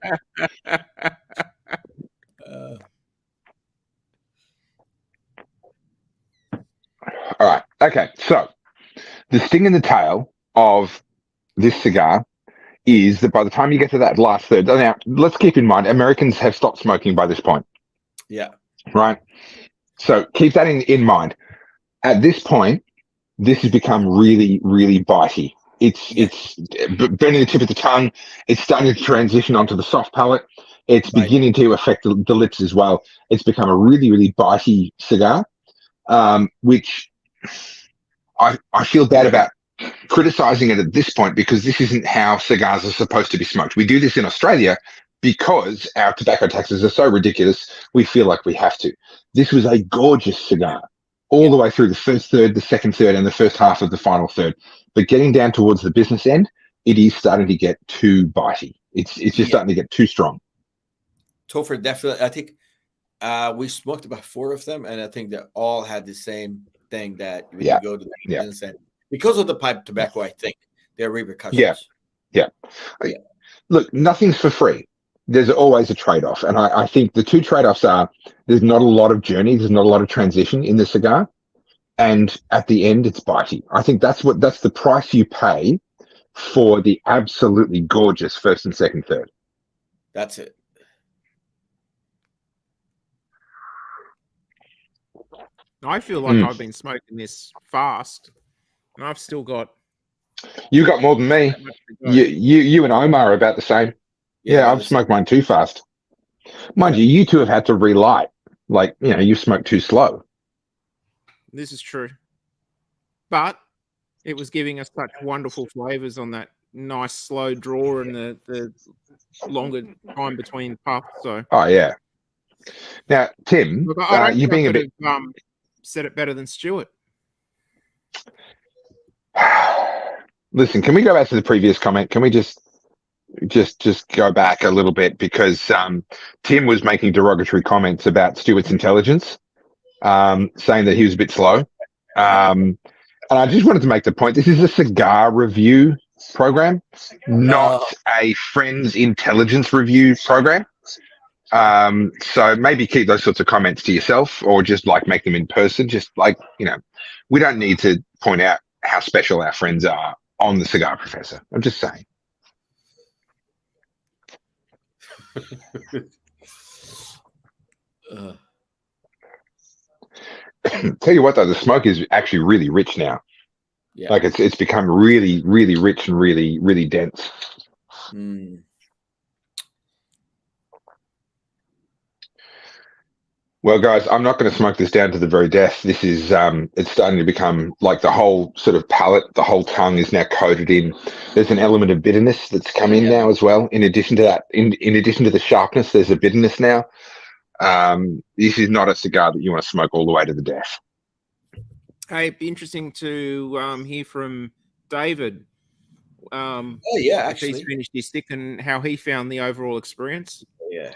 All right. Okay. So the sting in the tail of this cigar is that by the time you get to that last third, now let's keep in mind Americans have stopped smoking by this point. Yeah. Right. So keep that in mind. At this point, this has become really, really bitey. It's burning the tip of the tongue. It's starting to transition onto the soft palate. It's beginning to affect the lips as well. It's become a really, really bitey cigar, which I feel bad about criticizing it at this point because this isn't how cigars are supposed to be smoked. We do this in Australia because our tobacco taxes are so ridiculous, we feel like we have to. This was a gorgeous cigar all the way through the first third, the second third, and the first half of the final third. But getting down towards the business end, it is starting to get too bitey. It's just starting to get too strong. Topher, definitely. I think we smoked about 4 of them, and I think they all had the same thing that when you go to the business end, because of the pipe tobacco, I think there are repercussions. Yeah. Look, nothing's for free. There's always a trade-off. And I think the two trade-offs are there's not a lot of journey, there's not a lot of transition in the cigar. And at the end, it's bitey. I think that's the price you pay for the absolutely gorgeous first and second third. That's it. I feel like I've been smoking this fast, and I've still got. You got more than me. You and Omar are about the same. Yeah, I've smoked mine too fast. Mind you, you two have had to relight. Like, you smoked too slow. This is true. But it was giving us such wonderful flavors on that nice slow draw and the longer time between puffs. So. Oh, yeah. Now, Tim, you being a bit... said it better than Stuart. Listen, can we go back to the previous comment? Can we just go back a little bit because Tim was making derogatory comments about Stuart's intelligence, saying that he was a bit slow. And I just wanted to make the point, this is a cigar review program, not a friend's intelligence review program. So maybe keep those sorts of comments to yourself or just like make them in person. Just like, we don't need to point out how special our friends are on the Cigar Professor. I'm just saying. Tell you what though, the smoke is actually really rich now. Yeah. Like it's become really, really rich and really, really dense. Well, guys, I'm not going to smoke this down to the very death. This is, it's starting to become like the whole sort of palate, the whole tongue is now coated in. There's an element of bitterness that's come in now as well. In addition to that, in addition to the sharpness, there's a bitterness now. This is not a cigar that you want to smoke all the way to the death. Hey, it'd be interesting to hear from David. Actually. He's finished his stick and how he found the overall experience. Yeah.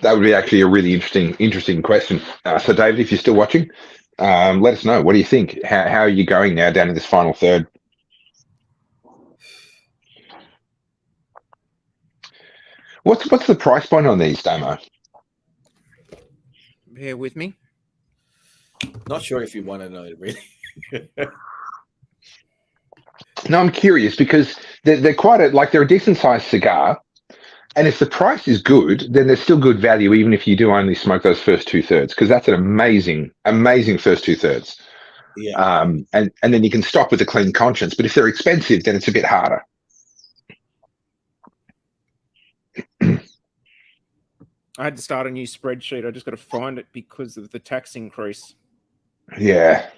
That would be actually a really interesting question. So, David, if you're still watching, let us know. What do you think? How are you going now down to this final third? What's the price point on these, Damo? Bear with me. Not sure if you want to know it, really. No, I'm curious because they're quite they're a decent sized cigar. And if the price is good, then there's still good value, even if you do only smoke those first 2/3, because that's an amazing first 2/3. Yeah. And then you can stop with a clean conscience. But if they're expensive, then it's a bit harder. I had to start a new spreadsheet. I just got to find it because of the tax increase. Yeah.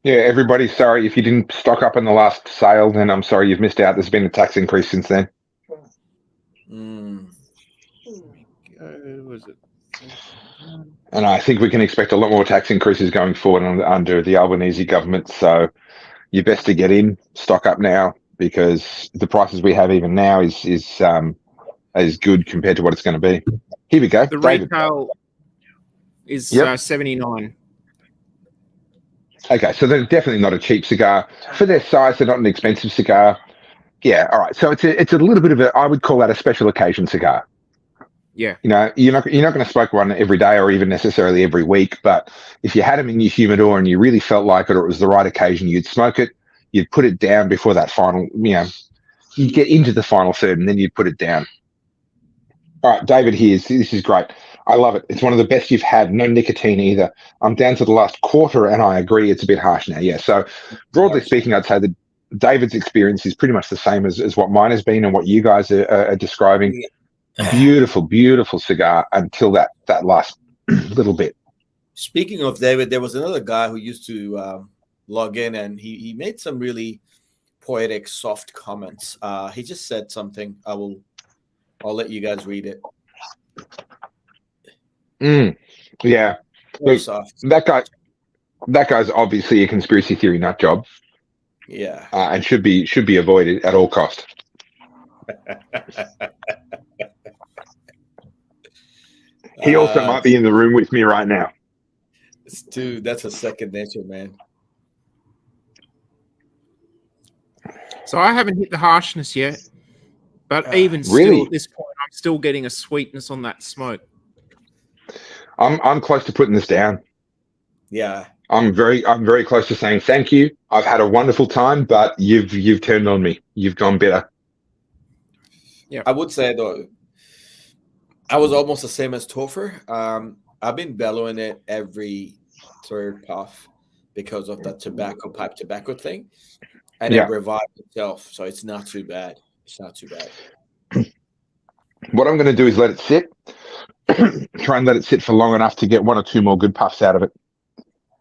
Everybody, sorry if you didn't stock up on the last sale. Then I'm sorry you've missed out. There's been a tax increase since then. Was it? And I think we can expect a lot more tax increases going forward under the Albanese government. So you're best to get in, stock up now, because the prices we have even now is good compared to what it's going to be. Here we go. The David. retail is 79. Okay, so they're definitely not a cheap cigar. For their size, they're not an expensive cigar. Yeah, all right. So it's a little bit of I would call that a special occasion cigar. Yeah. You know, you're not going to smoke one every day or even necessarily every week, but if you had them in your humidor and you really felt like it or it was the right occasion, you'd smoke it, you'd put it down before that final, you'd get into the final third and then you'd put it down. All right, David here. This is great. I love it. It's one of the best you've had. No nicotine either. I'm down to the last quarter and I agree it's a bit harsh now. Yeah, so broadly speaking, I'd say that David's experience is pretty much the same as what mine has been and what you guys are describing. Yeah. Beautiful, beautiful cigar until that last little bit. Speaking of David, there was another guy who used to log in and he made some really poetic, soft comments. He just said something. I'll let you guys read it. Yeah. Look, that guy's obviously a conspiracy theory nut job. Yeah. And should be avoided at all cost. He also might be in the room with me right now. Dude, that's a second nature, man. So I haven't hit the harshness yet, but even still at this point, I'm still getting a sweetness on that smoke. I'm close to putting this down. Yeah. I'm very close to saying thank you. I've had a wonderful time, but you've turned on me. You've gone better. Yeah. I would say though, I was almost the same as Topher. I've been bellowing it every third puff because of the pipe tobacco thing. And it revived itself. So it's not too bad. It's not too bad. What I'm going to do is let it sit. Try and let it sit for long enough to get one or two more good puffs out of it.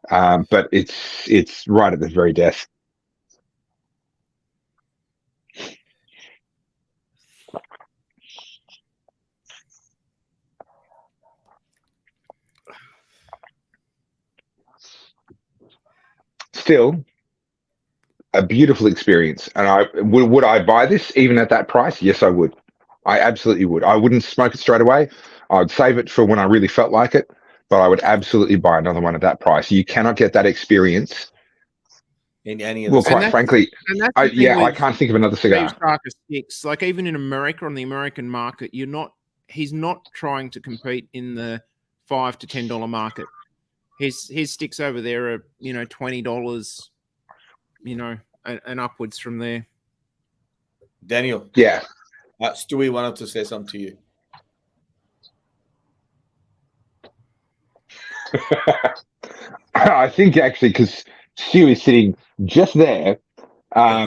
But it's right at the very death. Still, a beautiful experience. And would I buy this even at that price? Yes, I would. I absolutely would. I wouldn't smoke it straight away. I'd save it for when I really felt like it. But I would absolutely buy another one at that price. You cannot get that experience in any of the quite frankly, I can't think of another cigar. Sticks, like even in America, on the American market, he's not trying to compete in the $5 to $10 market. His sticks over there are, $20, and upwards from there. Daniel. Yeah. Stewie wanted to say something to you. I think actually, because Stu is sitting just there,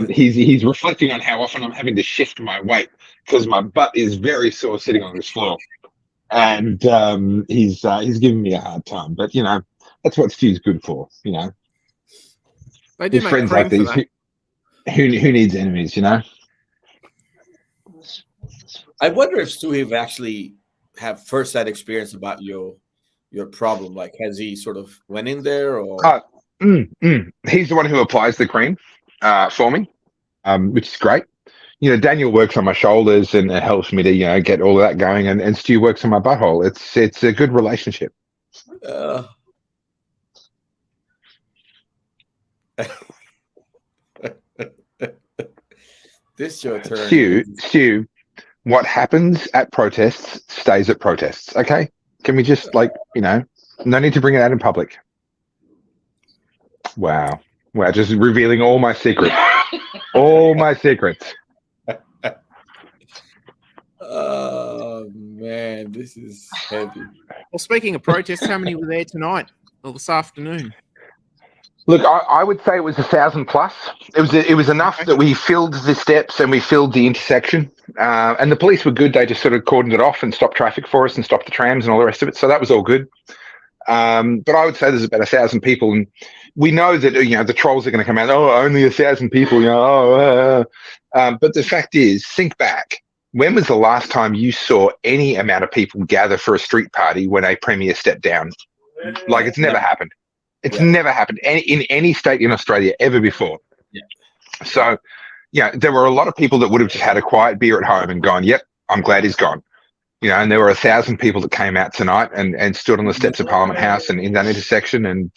he's reflecting on how often I'm having to shift my weight because my butt is very sore sitting on this floor, and he's giving me a hard time. But that's what Stu's good for. They do with make friends cream like these. Who needs enemies? I wonder if Stewie actually have first-hand experience about your problem. Like, has he sort of went in there or? He's the one who applies the cream for me, which is great. Daniel works on my shoulders and it helps me to get all of that going, and Stu works on my butthole. It's a good relationship. This is your turn. Stu, what happens at protests stays at protests. Okay, can we just no need to bring it out in public. Wow, just revealing all my secrets. All my secrets. Oh man, this is heavy. Well, speaking of protests, how many were there tonight or this afternoon? Look, I would say it was 1,000 plus. It was enough that we filled the steps and we filled the intersection. And the police were good. They just sort of cordoned it off and stopped traffic for us and stopped the trams and all the rest of it. So that was all good. But I would say there's about 1,000 people, and we know that the trolls are going to come out. Oh, only 1,000 people. But the fact is, think back. when was the last time you saw any amount of people gather for a street party when a premier stepped down? Like, it's never happened. It's never happened in any state in Australia ever before. Yeah. So, there were a lot of people that would have just had a quiet beer at home and gone, yep, I'm glad he's gone. And there were 1,000 people that came out tonight and stood on the steps of Parliament House and in that intersection. And,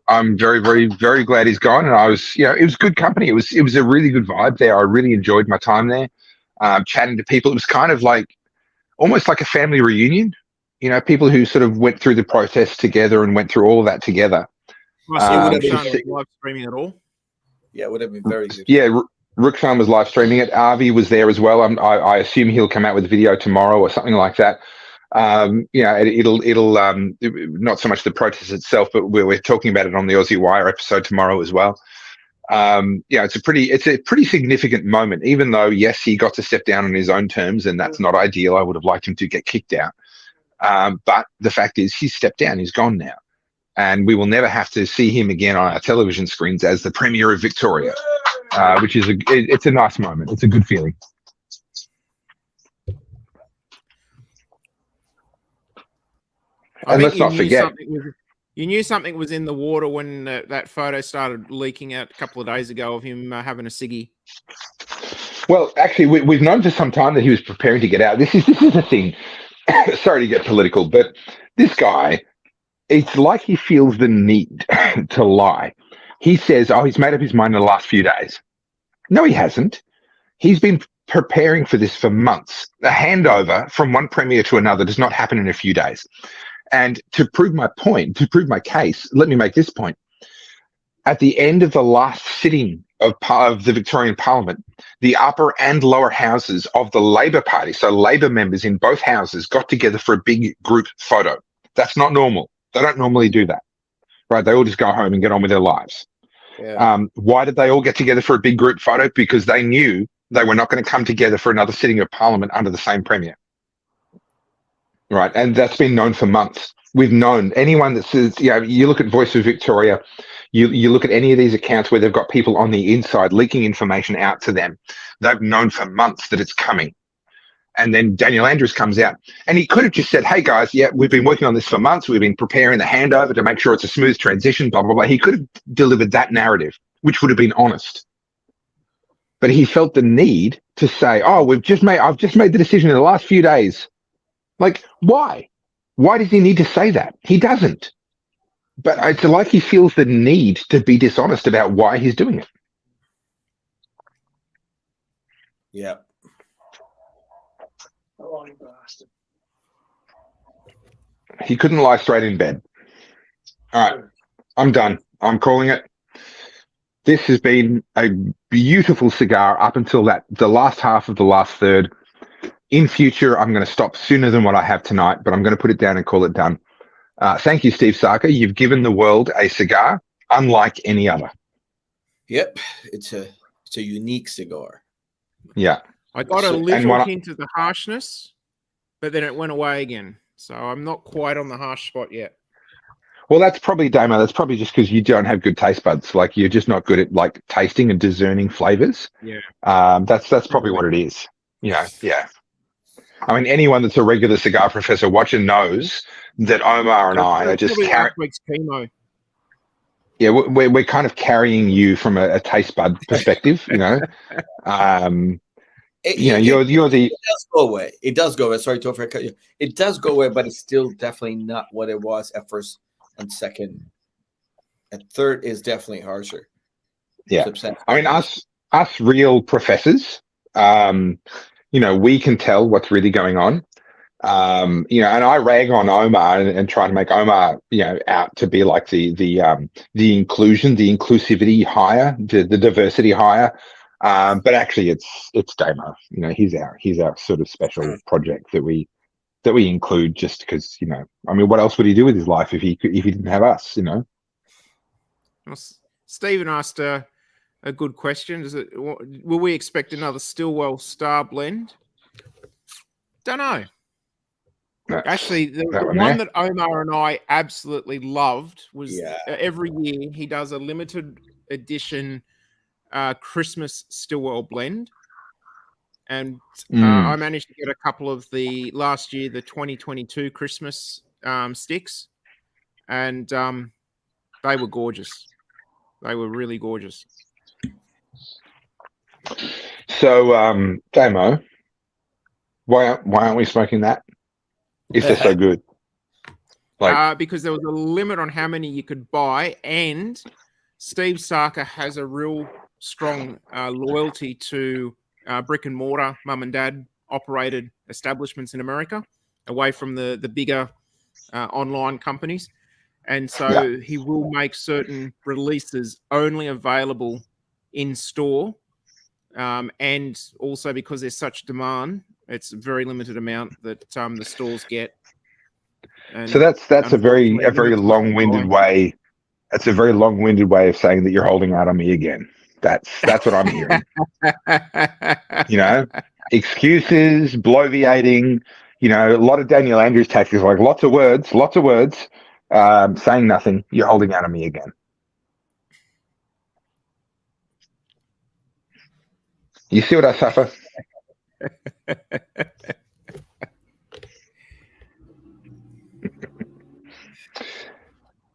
I'm very, very, very glad he's gone. And I was, it was good company. It was a really good vibe there. I really enjoyed my time there, chatting to people. It was kind of like almost like a family reunion. People who sort of went through the process together and went through all of that together. Would have been live streaming at all? Yeah, it would have been very good. Yeah, Rukshan was live streaming it. Avi was there as well. I assume he'll come out with a video tomorrow or something like that. It'll not so much the protest itself, but we're talking about it on the Aussie Wire episode tomorrow as well. It's a pretty significant moment, even though, yes, he got to step down on his own terms, and that's not ideal. I would have liked him to get kicked out. But the fact is, he's stepped down. He's gone now. And we will never have to see him again on our television screens as the Premier of Victoria, which is it's a nice moment. It's a good feeling. And let's not forget, you knew something was in the water when that photo started leaking out a couple of days ago of him having a ciggy. Well, actually, we've known for some time that he was preparing to get out. This is the thing. Sorry to get political, but this guy, it's like he feels the need to lie. He says, he's made up his mind in the last few days. No, he hasn't. He's been preparing for this for months. A handover from one premier to another does not happen in a few days. And to prove my point, to prove my case, let me make this point. At the end of the last sitting of the Victorian Parliament, the upper and lower houses of the Labor Party, so Labor members in both houses, got together for a big group photo. That's not normal. They don't normally do that, right? They all just go home and get on with their lives. Yeah. Why did they all get together for a big group photo? Because they knew they were not going to come together for another sitting of Parliament under the same Premier. Right, and that's been known for months. We've known anyone that says, you look at Voice of Victoria, you look at any of these accounts where they've got people on the inside leaking information out to them. They've known for months that it's coming. And then Daniel Andrews comes out and he could have just said, hey guys, we've been working on this for months. We've been preparing the handover to make sure it's a smooth transition, blah, blah, blah. He could have delivered that narrative, which would have been honest. But he felt the need to say, I've just made the decision in the last few days. Like, why? Why does he need to say that? He doesn't. But it's like he feels the need to be dishonest about why he's doing it. Yeah. He couldn't lie straight in bed. All right, I'm done. I'm calling it. This has been a beautiful cigar up until the last half of the last third. In future, I'm going to stop sooner than what I have tonight, but I'm going to put it down and call it done. Thank you, Steve Sarker. You've given the world a cigar unlike any other. Yep, it's a unique cigar. Yeah. I got a little hint of the harshness, but then it went away again. So I'm not quite on the harsh spot yet. Well, that's probably, Damo, that's probably just because you don't have good taste buds. Like, you're just not good at, like, tasting and discerning flavors. Yeah. That's probably what it is. Yeah. I mean, anyone that's a regular cigar professor watching knows that Omar and I are just last week's chemo. Yeah, we're kind of carrying you from a taste bud perspective, You're the. It does go away. It does go away. Sorry to cut you. It does go away, but it's still definitely not what it was at first and second. And third is definitely harsher. Yeah, I mean, us real professors, we can tell what's really going on. And I rag on Omar and try to make Omar, out to be like the inclusion, the inclusivity hire, the diversity hire. But actually, it's Damo. He's our sort of special project that we include just because what else would he do with his life if he didn't have us? Well, Stephen asked a good question. Will we expect another Stillwell Star blend? Don't know. Actually, the one that Omar and I absolutely loved was every year he does a limited edition Christmas Stillwell blend. and I managed to get a couple of the 2022 Christmas sticks, and they were gorgeous. They were really gorgeous. So, Damo, why aren't we smoking that if they're so good? Because there was a limit on how many you could buy, and Steve Sarker has a real strong loyalty to brick and mortar, mum and dad operated establishments in America, away from the bigger online companies. And so he will make certain releases only available in store. And also because there's such demand, it's a very limited amount that the stores get. And so that's a very long-winded way. That's a very long-winded way of saying that you're holding out on me again. That's what I'm hearing. Excuses, bloviating, a lot of Daniel Andrews tactics, like lots of words, saying nothing. You're holding out on me again. You see what I suffer?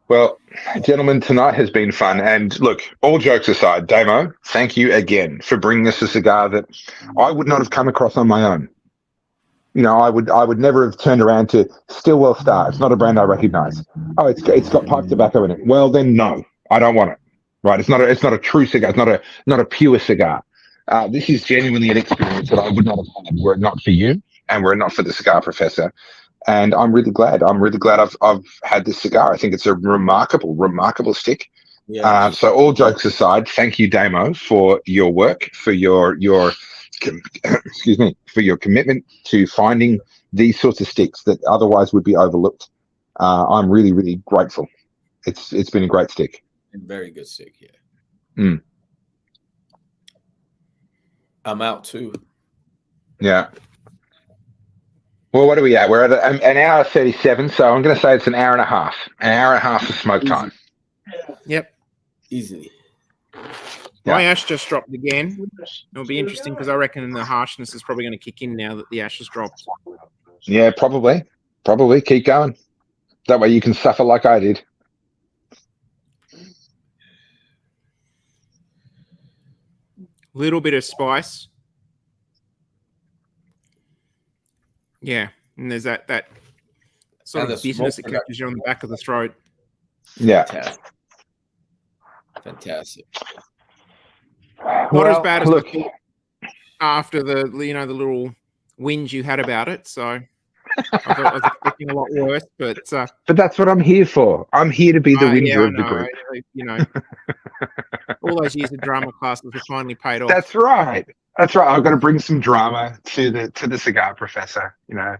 Well, gentlemen, tonight has been fun. And look, all jokes aside, Damo, thank you again for bringing us a cigar that I would not have come across on my own. I would never have turned around to Stillwell Star. It's not a brand I recognize. Oh, it's got pipe tobacco in it. Well, then no, I don't want it. Right? It's not a true cigar. It's not a pure cigar. This is genuinely an experience that I would not have had were it not for you and were it not for the Cigar Professor. And I'm really glad. I've had this cigar. I think it's a remarkable stick. Yeah. So all jokes aside, thank you, Damo, for your work, for your for your commitment to finding these sorts of sticks that otherwise would be overlooked. I'm really, really grateful. It's been a great stick. Very good stick, yeah. Mm. I'm out too. Yeah. Well, what are we at? We're at an hour 37, so I'm going to say it's an hour and a half. An hour and a half of smoke time. Yep. Easily. My ash just dropped again. It'll be interesting because I reckon the harshness is probably going to kick in now that the ash has dropped. Yeah, probably. Probably. Keep going. That way you can suffer like I did. Little bit of spice. Yeah, and there's that sort of bitterness that catches you on the back of the throat. Yeah. Fantastic. Not as bad as after the little whinge you had about it. So I was expecting a lot worse, but that's what I'm here for. I'm here to be the whinger of the group. All those years of drama classes were finally paid off. That's right. I've got to bring some drama to the Cigar Professor. I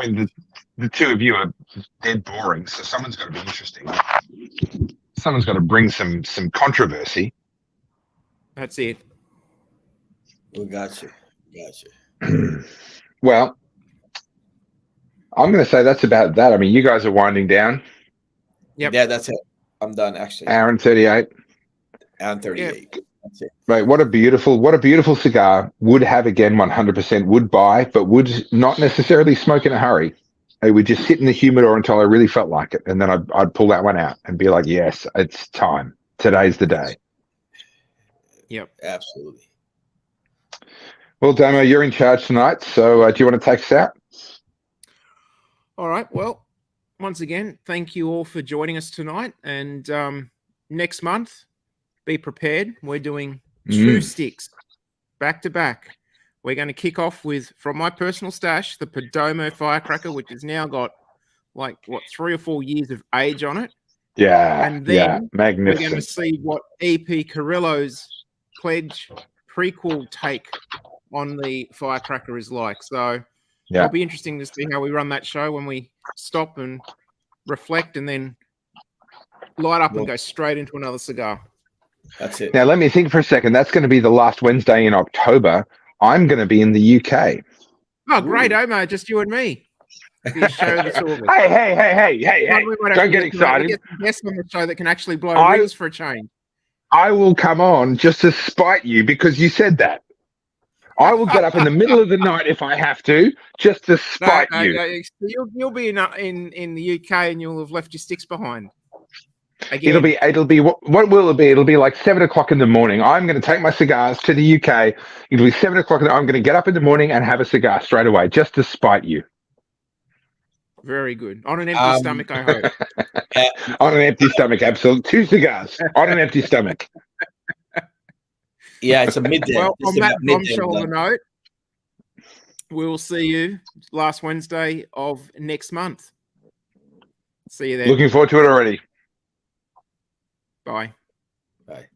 mean, the two of you are dead boring, so someone's got to be interesting. Someone's got to bring some controversy. That's it. We got you. Well, I'm going to say that's about that. I mean, you guys are winding down. Yep. Yeah, that's it. I'm done, actually. Hour and 38. Hour and 38. Yep. That's it. Right. What a beautiful cigar. Would have again 100%. Would buy, but would not necessarily smoke in a hurry. I would just sit in the humidor until I really felt like it, and then I'd pull that one out and be like, "Yes, it's time. Today's the day." Yep, absolutely. Well, Damo, you're in charge tonight. So, do you want to take us out? All right. Well, once again, thank you all for joining us tonight. And next month, be prepared. We're doing 2 sticks back to back. We're going to kick off with, from my personal stash, the Perdomo Firecracker, which has now got 3 or 4 years of age on it. Yeah, and then magnificent. We're going to see what EP Carrillo's pledge prequel take on the Firecracker is like. So it'll be interesting to see how we run that show when we stop and reflect and then light up and go straight into another cigar. That's it. Now, let me think for a second. That's going to be the last Wednesday in October. I'm going to be in the UK. Oh, great, Omar. Just you and me. Hey. Don't get excited. Get some guests on the show that can actually blow rings for a change. I will come on just to spite you because you said that. I will get up in the middle of the night if I have to, just to spite you. You'll be in the UK and you'll have left your sticks behind. Again. It'll be what will it be? It'll be like 7 o'clock in the morning. I'm going to take my cigars to the UK. It'll be 7 o'clock. I'm going to get up in the morning and have a cigar straight away, just to spite you. Very good. On an empty stomach, I hope. On an empty stomach, absolutely. 2 cigars on an empty stomach. Yeah, it's a midday. Well, on that bombshell of a note, we will see you last Wednesday of next month. See you then. Looking forward to it already. Bye. Bye.